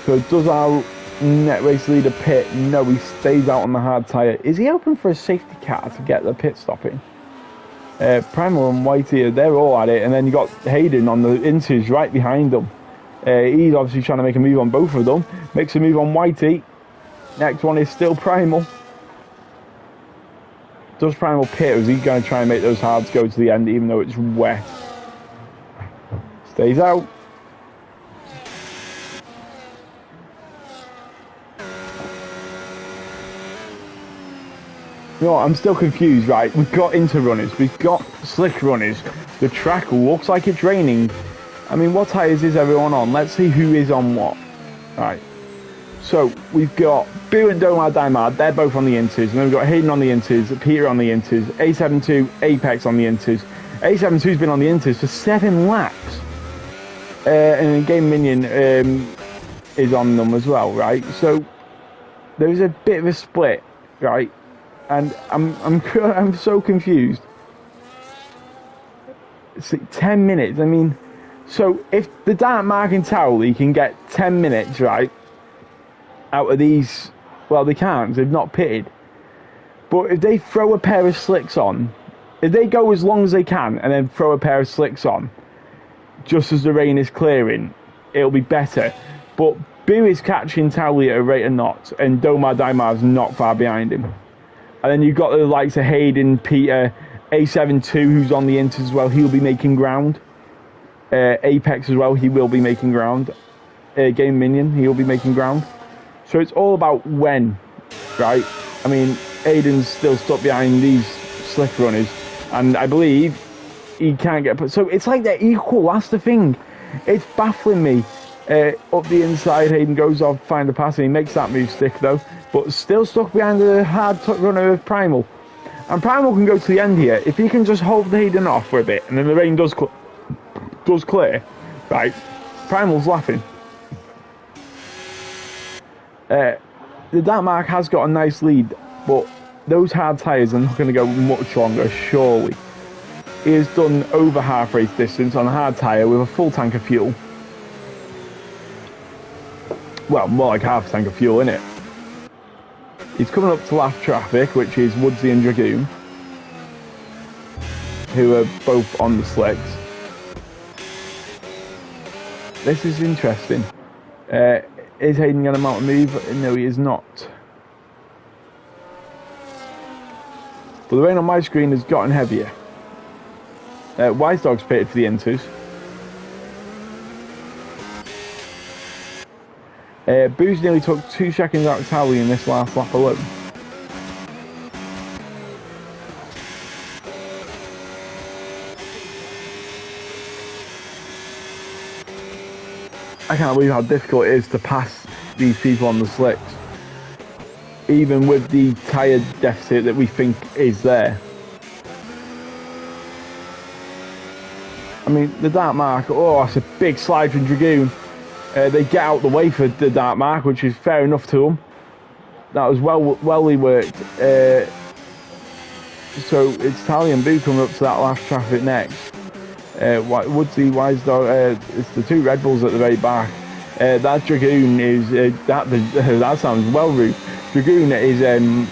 So does our net race leader pit? No, he stays out on the hard tyre. Is he open for a safety car to get the pit stopping? Primal and Whitey, they're all at it, and then you got Hayden on the inters right behind them. He's obviously trying to make a move on both of them. Makes a move on Whitey. Next one is still Primal. Does Primal pit, or is he going to try and make those hards go to the end even though it's wet? Stays out. You know what, I'm still confused, right? We've got inter runners, we've got slick runners. The track looks like it's raining. I mean, what tyres is everyone on? Let's see who is on what. Right. So, we've got Boo and Domar Daimar, they're both on the inters. And then we've got Hayden on the inters, Peter on the inters, A72, Apex on the inters. A72's been on the inters for 7 laps. And Game Minion is on them as well, right? So, there's a bit of a split, right? And I'm so confused. It's like 10 minutes. I mean, so if the Dark Mark and Towley can get 10 minutes, right, out of these, well, they can't. They've not pitted. But if they throw a pair of slicks on, if they go as long as they can and then throw a pair of slicks on, just as the rain is clearing, it'll be better. But Boo is catching Towley at a rate of knots, and Domar Daimar's not far behind him. And then you've got the likes of Hayden, Peter, A72, who's on the inters as well. He'll be making ground. Apex as well, he will be making ground. Game Minion, he'll be making ground. So it's all about when, right? I mean, Hayden's still stuck behind these slick runners. And I believe he can't get put. So it's like they're equal, that's the thing. It's baffling me. Up the inside, Hayden goes off, find the pass, and he makes that move stick though. But still stuck behind the hard runner of Primal. And Primal can go to the end here. If he can just hold Hayden off for a bit, and then the rain does clear, right? Primal's laughing. The Dark Mark has got a nice lead, but those hard tyres are not going to go much longer, surely. He has done over half race distance on a hard tyre with a full tank of fuel. Well, more like half a tank of fuel, innit? He's coming up to lap traffic, which is Woodsy and Dragoon, who are both on the slicks. This is interesting. Is Hayden going to mount a move? No, he is not. But the rain on my screen has gotten heavier. Wise Dog's pitted for the Inters. Booze nearly took 2 seconds out of Tally in this last lap alone. I can't believe how difficult it is to pass these people on the slicks, even with the tyre deficit that we think is there. I mean, the Dark Mark, oh, it's a big slide from Dragoon. They get out the way for the Dark Mark, which is fair enough to them. That was wellly worked. So it's Tally and Boo coming up to that last traffic next. Woodsy, Wise Dog, it's the 2 Red Bulls at the very back. That Dragoon is, that sounds well rude. Dragoon is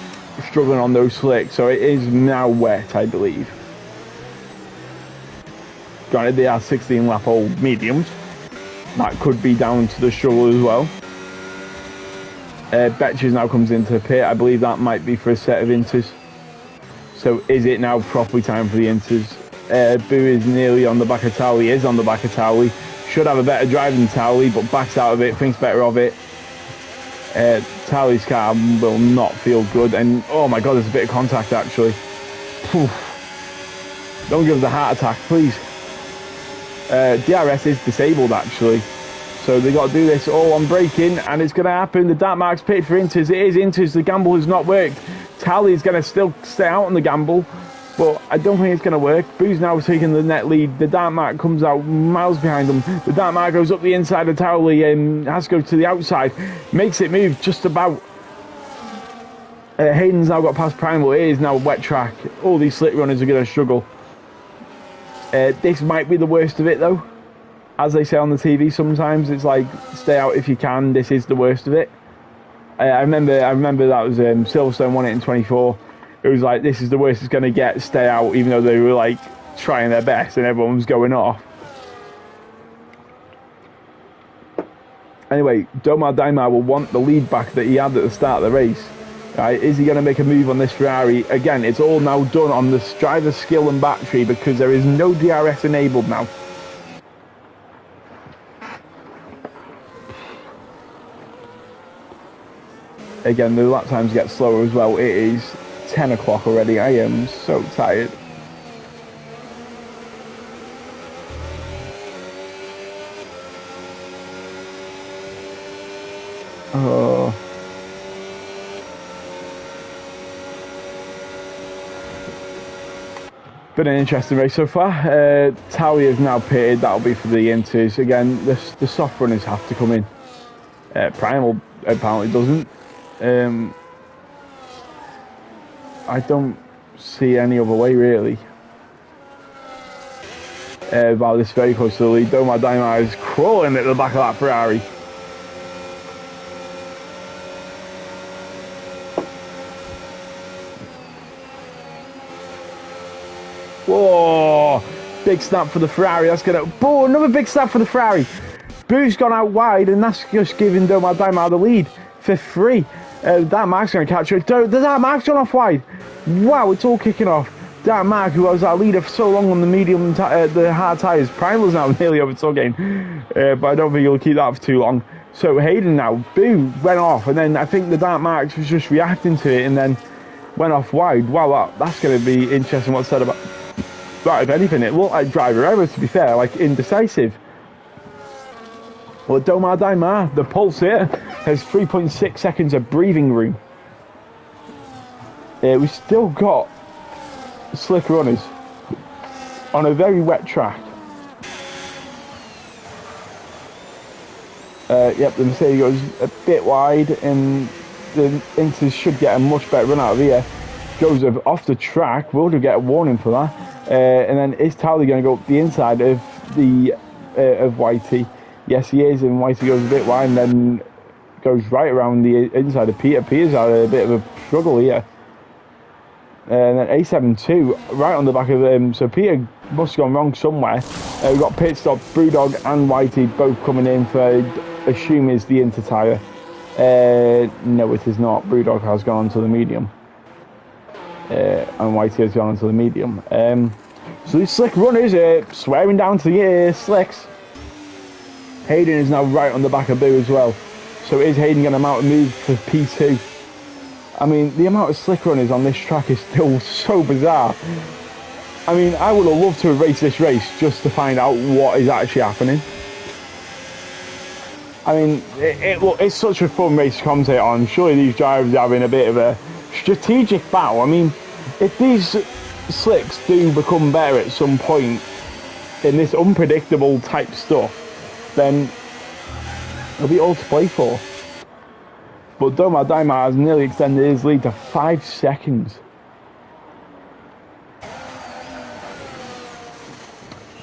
struggling on those slicks, so it is now wet, I believe. Granted, they are 16 lap old mediums. That could be down to the struggle as well. Betches now comes into the pit. I believe that might be for a set of Inters. So is it now properly time for the Inters? Boo is nearly on the back of Tally, is on the back of Tally. Should have a better drive than Tally, but backs out of it, thinks better of it. Tally's car will not feel good, and oh my god, there's a bit of contact actually. Don't give us a heart attack, please. DRS is disabled actually, so they got to do this all on braking, and it's going to happen. The Dark Mark's pitted for Inters. It is Inters. The gamble has not worked. Tally is going to still stay out on the gamble, but I don't think it's going to work. Boo's now taking the net lead. The Dark Mark comes out miles behind them. The Dark Mark goes up the inside of Tally and has to go to the outside. Makes it move just about. Hayden's now got past Primal. It is now a wet track. All these slick runners are going to struggle. This might be the worst of it though. As they say on the TV sometimes, it's like, stay out if you can. This is the worst of it. I remember that was Silverstone won it in 24. It was like, this is the worst it's going to get, stay out, even though they were like trying their best and everyone was going off. Anyway, Domar Daimar will want the lead back that he had at the start of the race. Right, is he going to make a move on this Ferrari? Again, it's all now done on the driver's skill and battery because there is no DRS enabled now. Again, the lap times get slower as well. It is 10 o'clock already. I am so tired. Oh. Been an interesting race so far. Tally is now pitted. That'll be for the Inters. Again, the soft runners have to come in. Primal apparently doesn't. I don't see any other way really. Wow, this is very close to the lead. Domar Daimar is crawling at the back of that Ferrari. Whoa! Big snap for the Ferrari. That's gonna. Oh, another big snap for the Ferrari. Boo's gone out wide, and that's just giving Domar Daimar the lead for 3. That Mark's going to catch it. That Mark's gone off wide. Wow, it's all kicking off. That Mark, who was our leader for so long on the medium, the hard tyres. Primal's now nearly over Tugging, but I don't think he'll keep that for too long. So Hayden now, Boo went off, and then I think the Dark Marks was just reacting to it, and then went off wide. Wow, that's going to be interesting what's said about. Right, if anything, it looked like driver error, to be fair, like indecisive. Well, Domar Daimar, the pulse here, has 3.6 seconds of breathing room. We've still got slick runners on a very wet track. Yep, the Mercedes goes a bit wide, and the Inters should get a much better run out of here. Goes off the track, will get a warning for that. And then is Towley going to go up the inside of the of Whitey? Yes, he is, and Whitey goes a bit wide, and then goes right around the inside of Peter. Peter's had a bit of a struggle here. And then A72 right on the back of him. So Peter must have gone wrong somewhere. We've got pit stop, Brewdog and Whitey both coming in for, assume is the Inter tyre. No, it is not. Brewdog has gone to the medium. And Whitey has gone into the medium. So these slick runners are swearing down to the slicks. Hayden is now right on the back of Boo as well. So is Hayden going to mount a move for P2? I mean, the amount of slick runners on this track is still so bizarre. I mean, I would have loved to have raced this race just to find out what is actually happening. I mean, it's such a fun race to commentate on. Surely these drivers are having a bit of a strategic battle. I mean, if these slicks do become better at some point in this unpredictable type stuff, then it'll be all to play for. But Domar Daimar has nearly extended his lead to 5 seconds.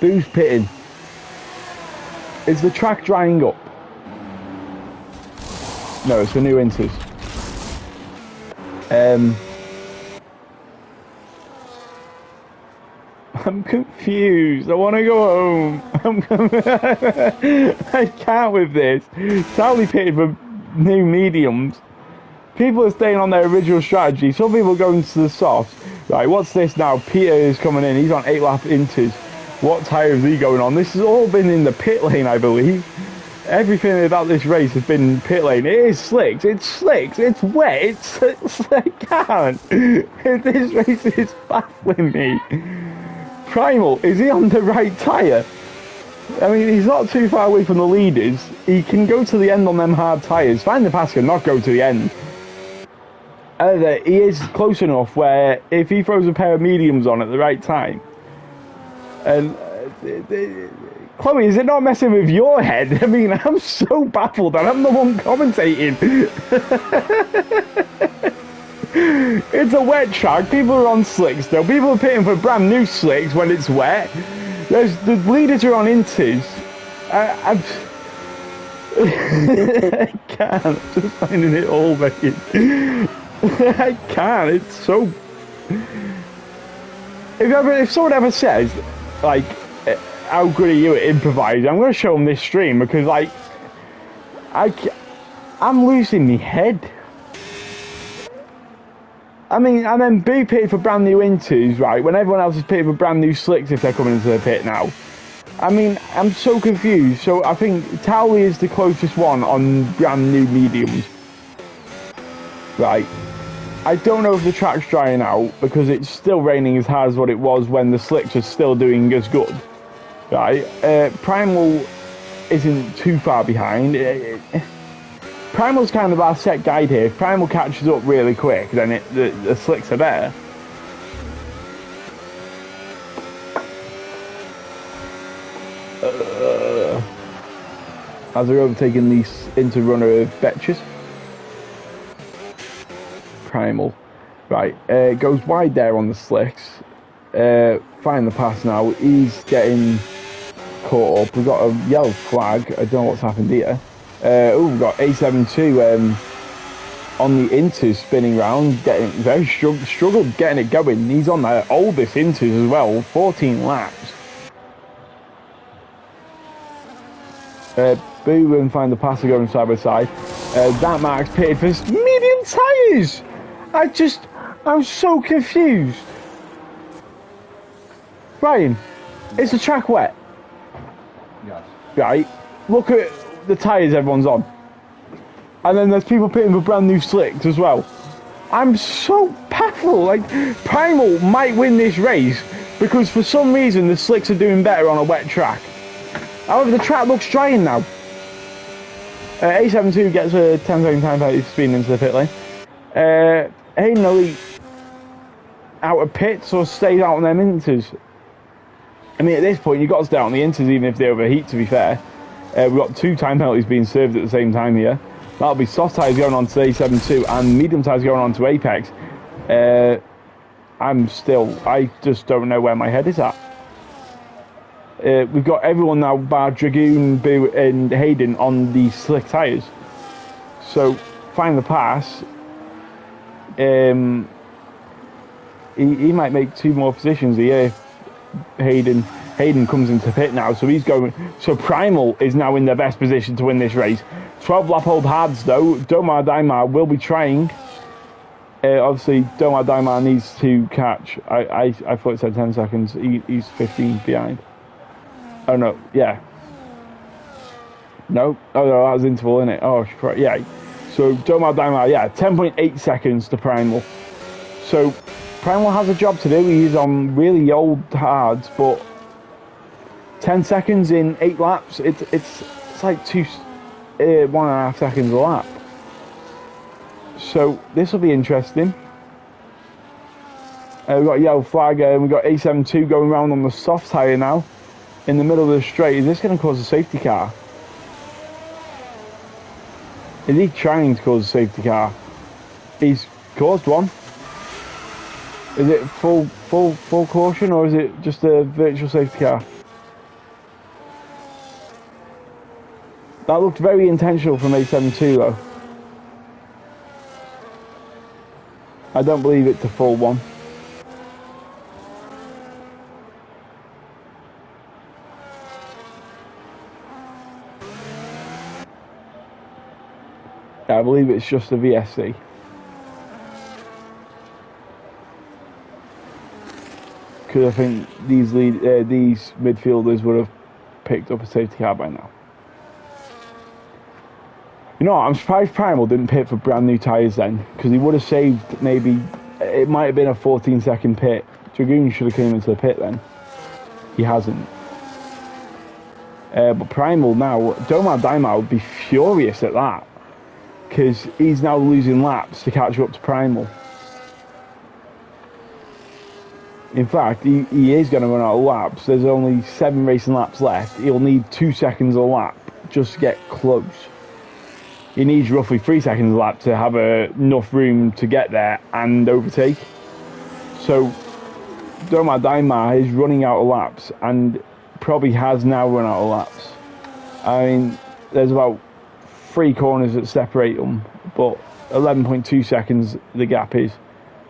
Boo's pitting. Is the track drying up? No, it's the new Inters. I'm confused. I want to go home. I can't with this. Totally pitted for new mediums. People are staying on their original strategy. Some people are going to the softs. Right, what's this now? Peter is coming in. He's on 8-lap Inters. What tyre is he going on? This has all been in the pit lane, I believe. Everything about this race has been pit lane. It is slicks. It's slicks. It's wet. It's I can't. This race is baffling me. Primal, is he on the right tyre? I mean, he's not too far away from the leaders. He can go to the end on them hard tyres. Find the pass and not go to the end. He is close enough where if he throws a pair of mediums on at the right time, and Chloe, is it not messing with your head? I mean, I'm so baffled that I'm the one commentating. It's a wet track. People are on slicks still. People are pitting for brand new slicks when it's wet. There's the leaders are on Inters. I can't. I'm just finding it all very. I can't. It's so. If someone ever says, like, how good are you at improvising, I'm going to show them this stream because, like, I'm losing my head. I mean, and then B pitted for brand new Inters, right, when everyone else is pitting for brand new slicks if they're coming into the pit now. I mean, I'm so confused. So I think Towley is the closest one on brand new mediums. Right. I don't know if the track's drying out because it's still raining as hard as what it was when the slicks are still doing as good. Right. Primal isn't too far behind. Primal's kind of our set guide here. If Primal catches up really quick, then the slicks are there. As they're overtaking the into runner of Betches. Primal. Right, goes wide there on the slicks. Find the pass now. He's getting caught up. We've got a yellow flag. I don't know what's happened here. We've got A72 on the Inters spinning round, getting very struggled getting it going. He's on the oldest Inters as well, 14 laps. Boo and find the passer going side by side. That Mark's pitted for medium tyres. I'm so confused. Ryan, is the track wet? Yes. Right, look at the tyres everyone's on. And then there's people pitting for brand new slicks as well. I'm so baffled. Like, Primal might win this race because for some reason the slicks are doing better on a wet track. However, the track looks drying now. A72 gets a 10-second time penalty for speeding into the pit lane. Hayden Elite out of pits or stays out on them Inters. I mean, at this point, you've got to stay out on the Inters even if they overheat, to be fair. We've got 2 time penalties being served at the same time here. That'll be soft tyres going on to A72 and medium tyres going on to Apex. I just don't know where my head is at. We've got everyone now bar Dragoon, Boo and Hayden on the slick tyres. So, find the pass. He might make 2 more positions here. Hayden comes into pit now, so he's going. So Primal is now in the best position to win this race. 12 lap old hards though. Domar Daimar will be trying. Obviously, Domar Daimar needs to catch. I thought it said 10 seconds. He's 15 behind. Oh no, yeah. No, oh no, that was interval, isn't it? Oh yeah. So Domar Daimar, yeah, 10.8 seconds to Primal. So Primal has a job to do. He's on really old hards, but 10 seconds in 8 laps, it's like 1.5 seconds a lap. So this will be interesting. We've got a yellow flag and we've got A72 going around on the soft tyre now in the middle of the straight. Is this going to cause a safety car? Is he trying to cause a safety car? He's caused one. Is it full caution or is it just a virtual safety car? That looked very intentional from A72 though. I don't believe it's a full one. I believe it's just a VSC. Because I think these midfielders would have picked up a safety car by now. You know what, I'm surprised Primal didn't pit for brand new tyres then, because he would have saved maybe, it might have been a 14-second pit. Dragoon should have come into the pit then. He hasn't. But Primal now, Domar Daimar would be furious at that, because he's now losing laps to catch up to Primal. In fact, he is going to run out of laps. There's only 7 racing laps left. He'll need 2 seconds a lap just to get close. He needs roughly 3 seconds a lap to have enough room to get there and overtake. So, Domar Daimar is running out of laps and probably has now run out of laps. I mean, there's about 3 corners that separate them, but 11.2 seconds the gap is.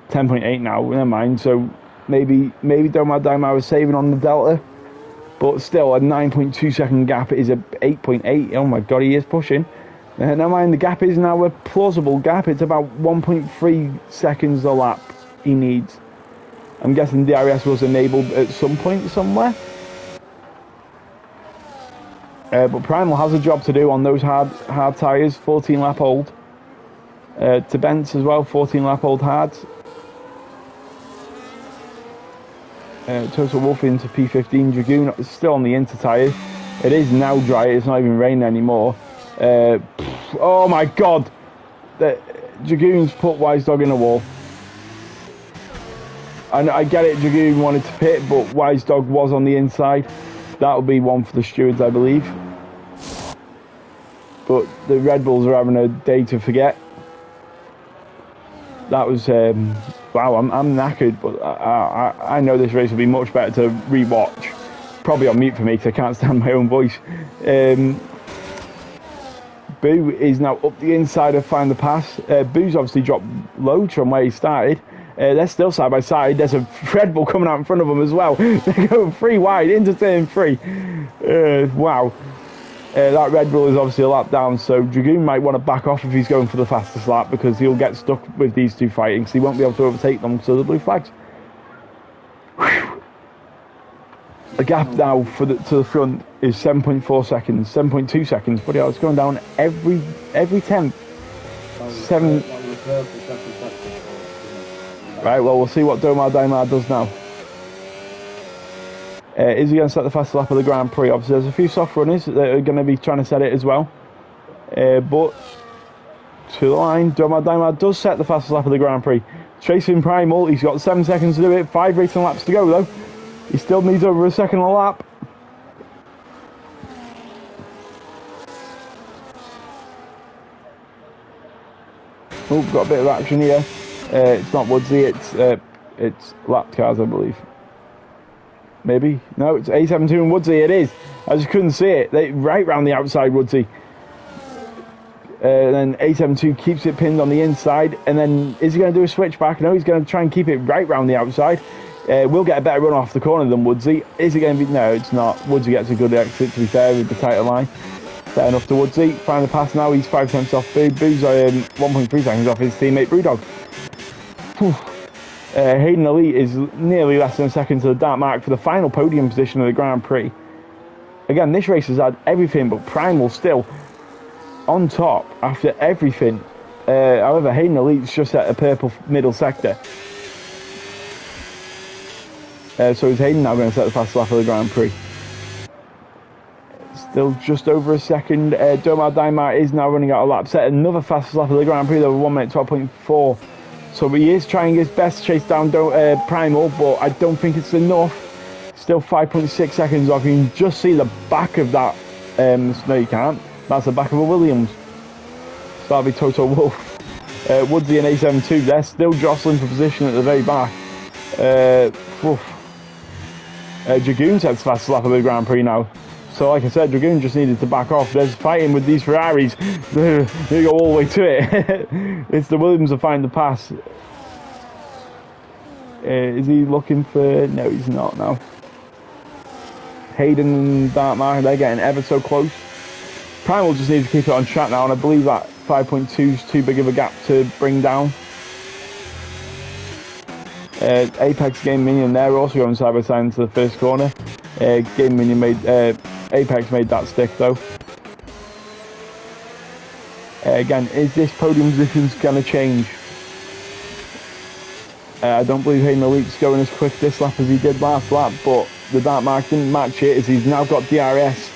10.8 now, never mind. So, maybe Domar Daimar was saving on the delta, but still a 9.2 second gap is a 8.8. Oh my god, he is pushing. Never mind, the gap is now a plausible gap. It's about 1.3 seconds a lap he needs. I'm guessing DRS was enabled at some point somewhere. But Primal has a job to do on those hard tyres, 14 lap old. To Bents as well, 14 lap old hards. Total Wolf into P15. Dragoon is still on the inter tyre. It is now dry, it's not even raining anymore. Oh my god! Dragoon's put Wise Dog in a wall. I get it, Dragoon wanted to pit, but Wise Dog was on the inside. That'll be one for the stewards, I believe. But the Red Bulls are having a day to forget. That was, wow, I'm knackered, but I know this race will be much better to re-watch. Probably on mute for me because I can't stand my own voice. Boo is now up the inside of Find the Pass. Boo's obviously dropped loads from where he started. They're still side by side. There's a Red Bull coming out in front of them as well. They're going 3 wide into turn 3. Wow. That Red Bull is obviously a lap down, so Dragoon might want to back off if he's going for the fastest lap because he'll get stuck with these 2 fighting because he won't be able to overtake them because of the blue flags. Whew. The gap now to the front is 7.4 seconds, 7.2 seconds, but it's going down every 10th. 7. Right, well, we'll see what Domar Daimar does now. Is he going to set the fastest lap of the Grand Prix? Obviously, there's a few soft runners that are going to be trying to set it as well. But to the line, Domar Daimar does set the fastest lap of the Grand Prix. Chasing Primal, he's got 7 seconds to do it, 5 racing laps to go though. He still needs over a second a lap. Oh, got a bit of action here. It's not Woodsy, it's lapped cars, I believe. Maybe? No, it's A72 and Woodsy, it is. I just couldn't see it. Right round the outside, Woodsy. Then A72 keeps it pinned on the inside, and then is he going to do a switchback? No, he's going to try and keep it right round the outside. We'll get a better run off the corner than Woodsy. Is it going to be? No, it's not. Woodsy gets a good exit, to be fair, with the tighter line. Fair enough to Woodsy. Find the pass now. He's 5 tenths off Boo. Boo's 1.3 seconds off his teammate Brewdog. Hayden Elite is nearly less than a second to the dark mark for the final podium position of the Grand Prix. Again, this race has had everything, but Primal still on top after everything. However, Hayden Elite's just at a purple middle sector. So is Hayden now going to set the fastest lap of the Grand Prix? Still just over a second. Domar Daimar is now running out of laps. Set another fastest lap of the Grand Prix, though, 1 minute 12.4. So he is trying his best to chase down Primal, but I don't think it's enough. Still 5.6 seconds off. You can just see the back of that. No, you can't. That's the back of a Williams. So that'll be Toto Wolff. Woodsy and A72, they're still jostling for position at the very back. Dragoon sets fastest lap of the Grand Prix now. So like I said, Dragoon just needed to back off. There's fighting with these Ferraris. They go all the way to it. It's the Williams that find the pass. Is he looking for... No, he's not now. Hayden and Dartmar, they're getting ever so close. Primal just needs to keep it on track now, and I believe that 5.2 is too big of a gap to bring down. Apex Game Minion, they're also going side by side into the first corner. Game Minion made... Apex made that stick though. Again, is this podium position going to change? I don't believe Hayden Elite's going as quick this lap as he did last lap, but the dark mark didn't match it as he's now got DRS.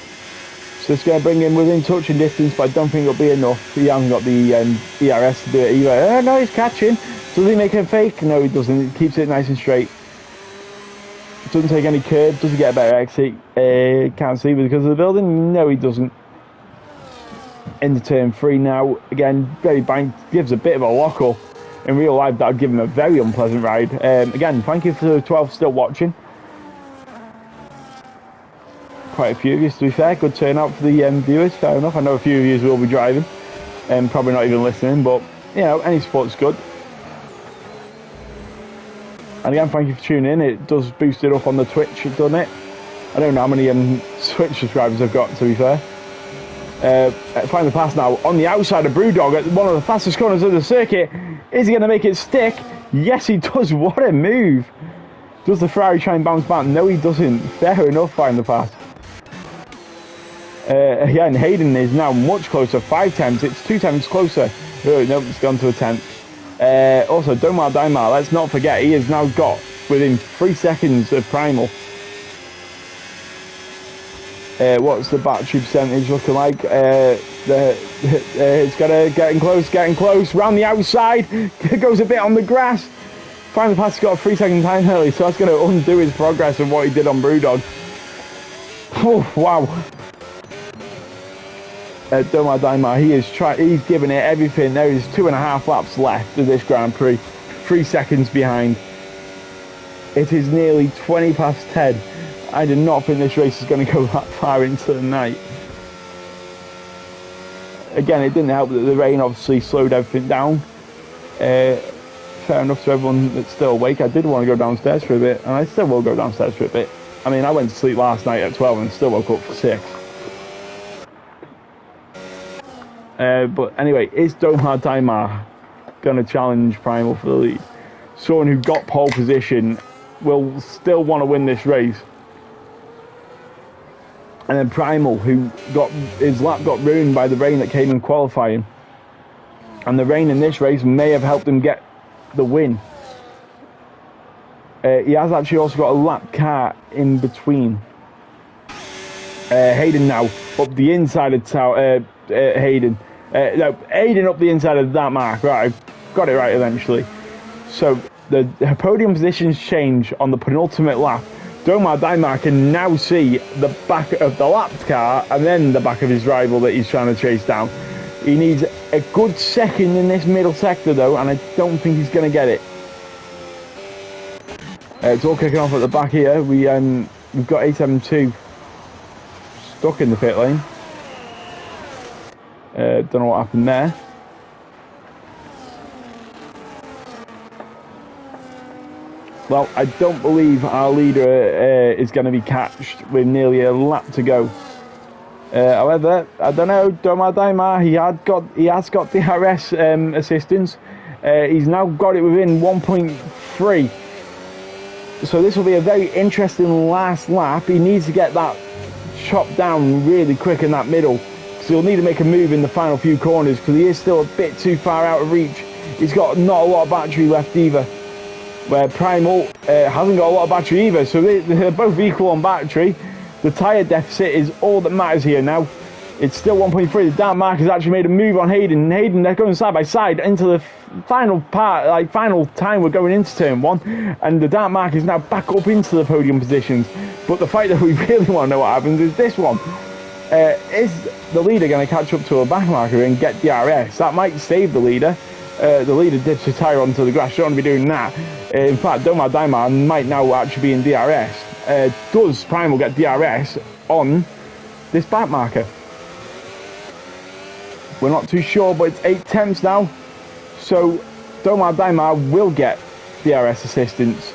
So it's going to bring him within touching distance, but I don't think it'll be enough. He hasn't got the DRS to do it either. No, he's catching. Does he make a fake? No, he doesn't. He keeps it nice and straight. Doesn't take any curve. Does he get a better exit? Can't see because of the building. No, he doesn't. Into turn 3 now. Again, very banked. Gives a bit of a lock-up. In real life, that would give him a very unpleasant ride. Again, thank you for the 12 still watching. Quite a few of you, to be fair. Good turnout for the viewers. Fair enough. I know a few of you will be driving. Probably not even listening, but, you know, any support's good. And again, thank you for tuning in. It does boost it up on the Twitch, doesn't it? I don't know how many Twitch subscribers I've got, to be fair. Find the pass now on the outside of Brewdog at one of the fastest corners of the circuit. Is he going to make it stick? Yes, he does. What a move. Does the Ferrari try and bounce back? No, he doesn't. Fair enough, find the pass. Again, Hayden is now much closer. 5 tenths. It's 2 tenths closer. Oh, no, it's gone to a tenth. Also, Domar Daimar, let's not forget, he has now got within 3 seconds of Primal. What's the battery percentage looking like? It's getting close, round the outside, goes a bit on the grass. Finally, pass got a 3 second time early, so that's going to undo his progress of what he did on Brewdog. Oh, wow. Domar Daimar, he's giving it everything. There is 2.5 laps left of this Grand Prix. 3 seconds behind. It is nearly 20 past 10. I do not think this race is going to go that far into the night. Again, it didn't help that the rain obviously slowed everything down. Fair enough to everyone that's still awake. I did want to go downstairs for a bit, and I still will go downstairs for a bit. I mean, I went to sleep last night at 12 and still woke up for 6. But anyway, is Domar Daimar going to challenge Primal for the lead? Someone who got pole position will still want to win this race. And then Primal, who got his lap got ruined by the rain that came in qualifying. And the rain in this race may have helped him get the win. He has actually also got a lap car in between. Hayden now up the inside of Hayden. No, Hayden up the inside of that mark. Right, I got it right eventually. So the podium positions change on the penultimate lap. Domar Daimar can now see the back of the lapped car and then the back of his rival that he's trying to chase down. He needs a good second in this middle sector though, and I don't think he's going to get it. It's all kicking off at the back here. We've got A72 stuck in the pit lane. Don't know what happened there. Well, I don't believe our leader is going to be catched with nearly a lap to go. However, I don't know, Domar Daimar, he has got DRS assistance. He's now got it within 1.3. So this will be a very interesting last lap. He needs to get that chopped down really quick in that middle. So he'll need to make a move in the final few corners because he is still a bit too far out of reach. He's got not a lot of battery left either. Where Primal hasn't got a lot of battery either. So they're both equal on battery. The tyre deficit is all that matters here now. It's still 1.3. The Dark Mark has actually made a move on Hayden. Hayden, they're going side by side into the final part, like final time we're going into turn 1. And the Dark Mark is now back up into the podium positions. But the fight that we really want to know what happens is this one. Is the leader going to catch up to a back marker and get DRS? That might save the leader. The leader dips his tyre onto the grass. You don't want to be doing that. In fact, Domar Daimar might now actually be in DRS. Does Primal get DRS on this back marker? We're not too sure, but it's 8 tenths now. So Domar Daimar will get DRS assistance.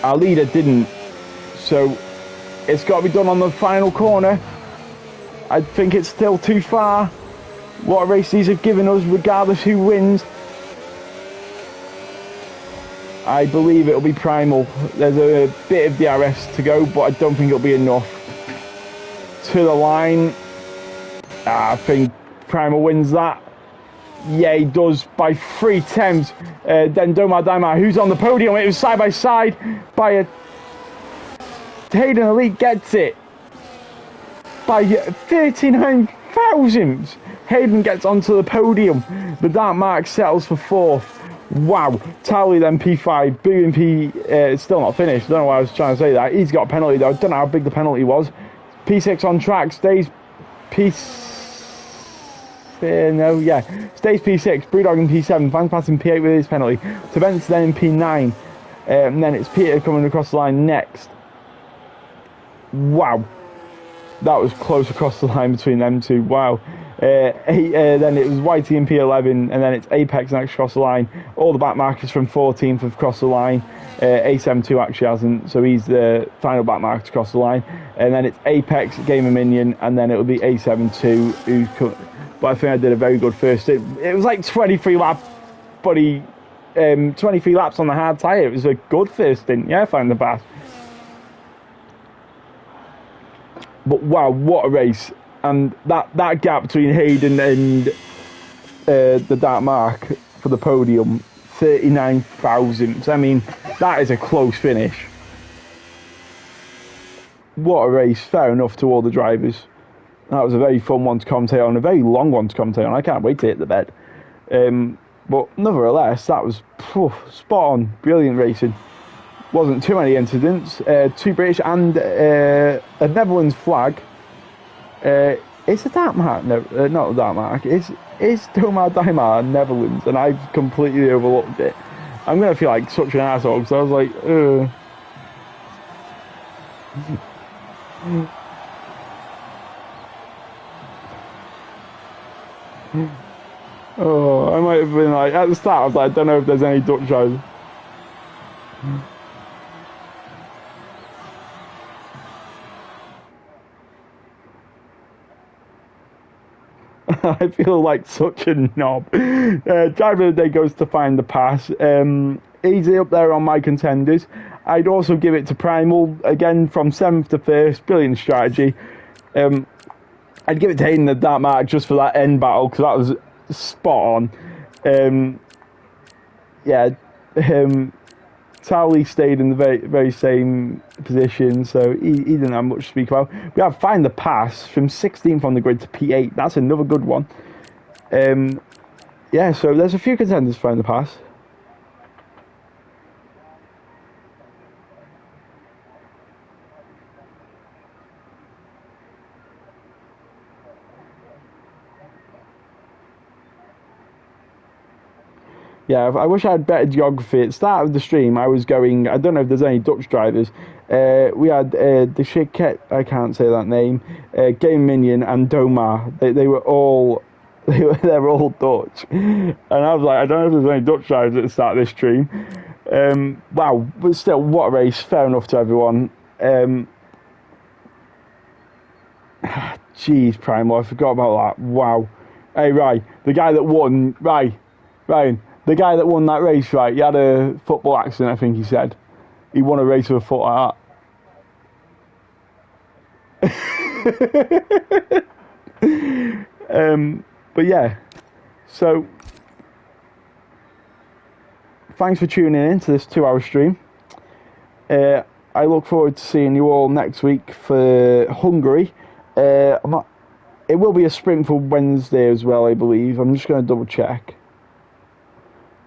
Our leader didn't. So it's got to be done on the final corner. I think it's still too far. What a race these have given us, regardless who wins. I believe it'll be Primal. There's a bit of DRS to go, but I don't think it'll be enough. To the line. I think Primal wins that. Yeah, he does by 3 tenths. Then Domar Daimar, who's on the podium. It was side by side by a... Hayden Elite gets it. By 39 thousandths. Hayden gets onto the podium. The Dark Mark settles for 4th. Wow. Tally then P5. Boom P it's still not finished. I don't know why I was trying to say that. He's got a penalty though. I don't know how big the penalty was. P6 on track. Stays Stays P6. Brewdog in P7. Fans passing P8 with his penalty. Tavents then in P9. And then it's Peter coming across the line next. Wow. That was close across the line between them two. Wow. Then it was Whitey in P11, and then it's Apex next across the line. All the back markers from 14th have crossed the line. A72 actually hasn't, so he's the final back marker to cross the line. And then it's Apex, Gamer Minion, and then it'll be A72 who's. But I think I did a very good first. It was like 23 laps, buddy. 23 laps on the hard tyre. It was a good first stint. Yeah, I found the pass. But wow, what a race. And that gap between Hayden and the Dark Mark for the podium, 39 thousandths. I mean, that is a close finish. What a race. Fair enough to all the drivers. That was a very fun one to commentate on, a very long one to commentate on. I can't wait to hit the bed. But nevertheless, that was spot on. Brilliant racing. Wasn't too many incidents. 2 British and a Netherlands flag. It's a Dark Mark. No, not a Dark Mark. It's Domar Daimar, Netherlands, and I've completely overlooked it. I'm gonna feel like such an asshole because I was like, oh, I might have been like, at the start I was like, I don't know if there's any Dutch drivers. I feel like such a knob. Driver of the day goes to Find the Pass. Easy up there on my contenders. I'd also give it to Primal, again from 7th to 1st. Brilliant strategy. I'd give it to Hayden the Dark Mark just for that end battle because that was spot on. Towley stayed in the very, very same position, so he didn't have much to speak about. We have Find the Pass from 16th on the grid to P8. That's another good one. So there's a few contenders for Find the Pass. Yeah, I wish I had better geography. At the start of the stream, I was going. I don't know if there's any Dutch drivers. We had the Shiket, I can't say that name. Game Minion and Domar. They were all they were all Dutch, and I was like, I don't know if there's any Dutch drivers at the start of this stream. Wow, but still, what a race! Fair enough to everyone. Jeez, Primal, I forgot about that. Wow. Hey, Ryan, the guy that won, Ryan, the guy that won that race, right? He had a football accident, I think he said. He won a race with a foot like that. But yeah, so thanks for tuning in to this 2-hour stream. I look forward to seeing you all next week for Hungary. It will be a sprint for Wednesday as well, I believe. I'm just going to double check.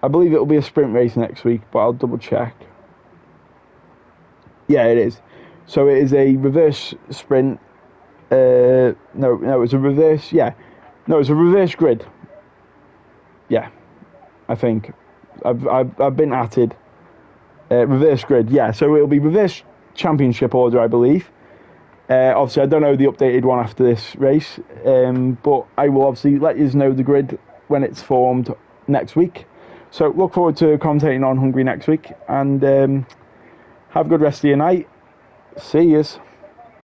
I believe it will be a sprint race next week, but I'll double check. Yeah, it is. So it is a reverse sprint. No, it's a reverse. Yeah, no, it's a reverse grid. Yeah, I think I've been at it. Reverse grid. Yeah, so it'll be reverse championship order, I believe. Obviously, I don't know the updated one after this race, but I will obviously let you know the grid when it's formed next week. So look forward to commentating on Hungary next week, and have a good rest of your night. See yous.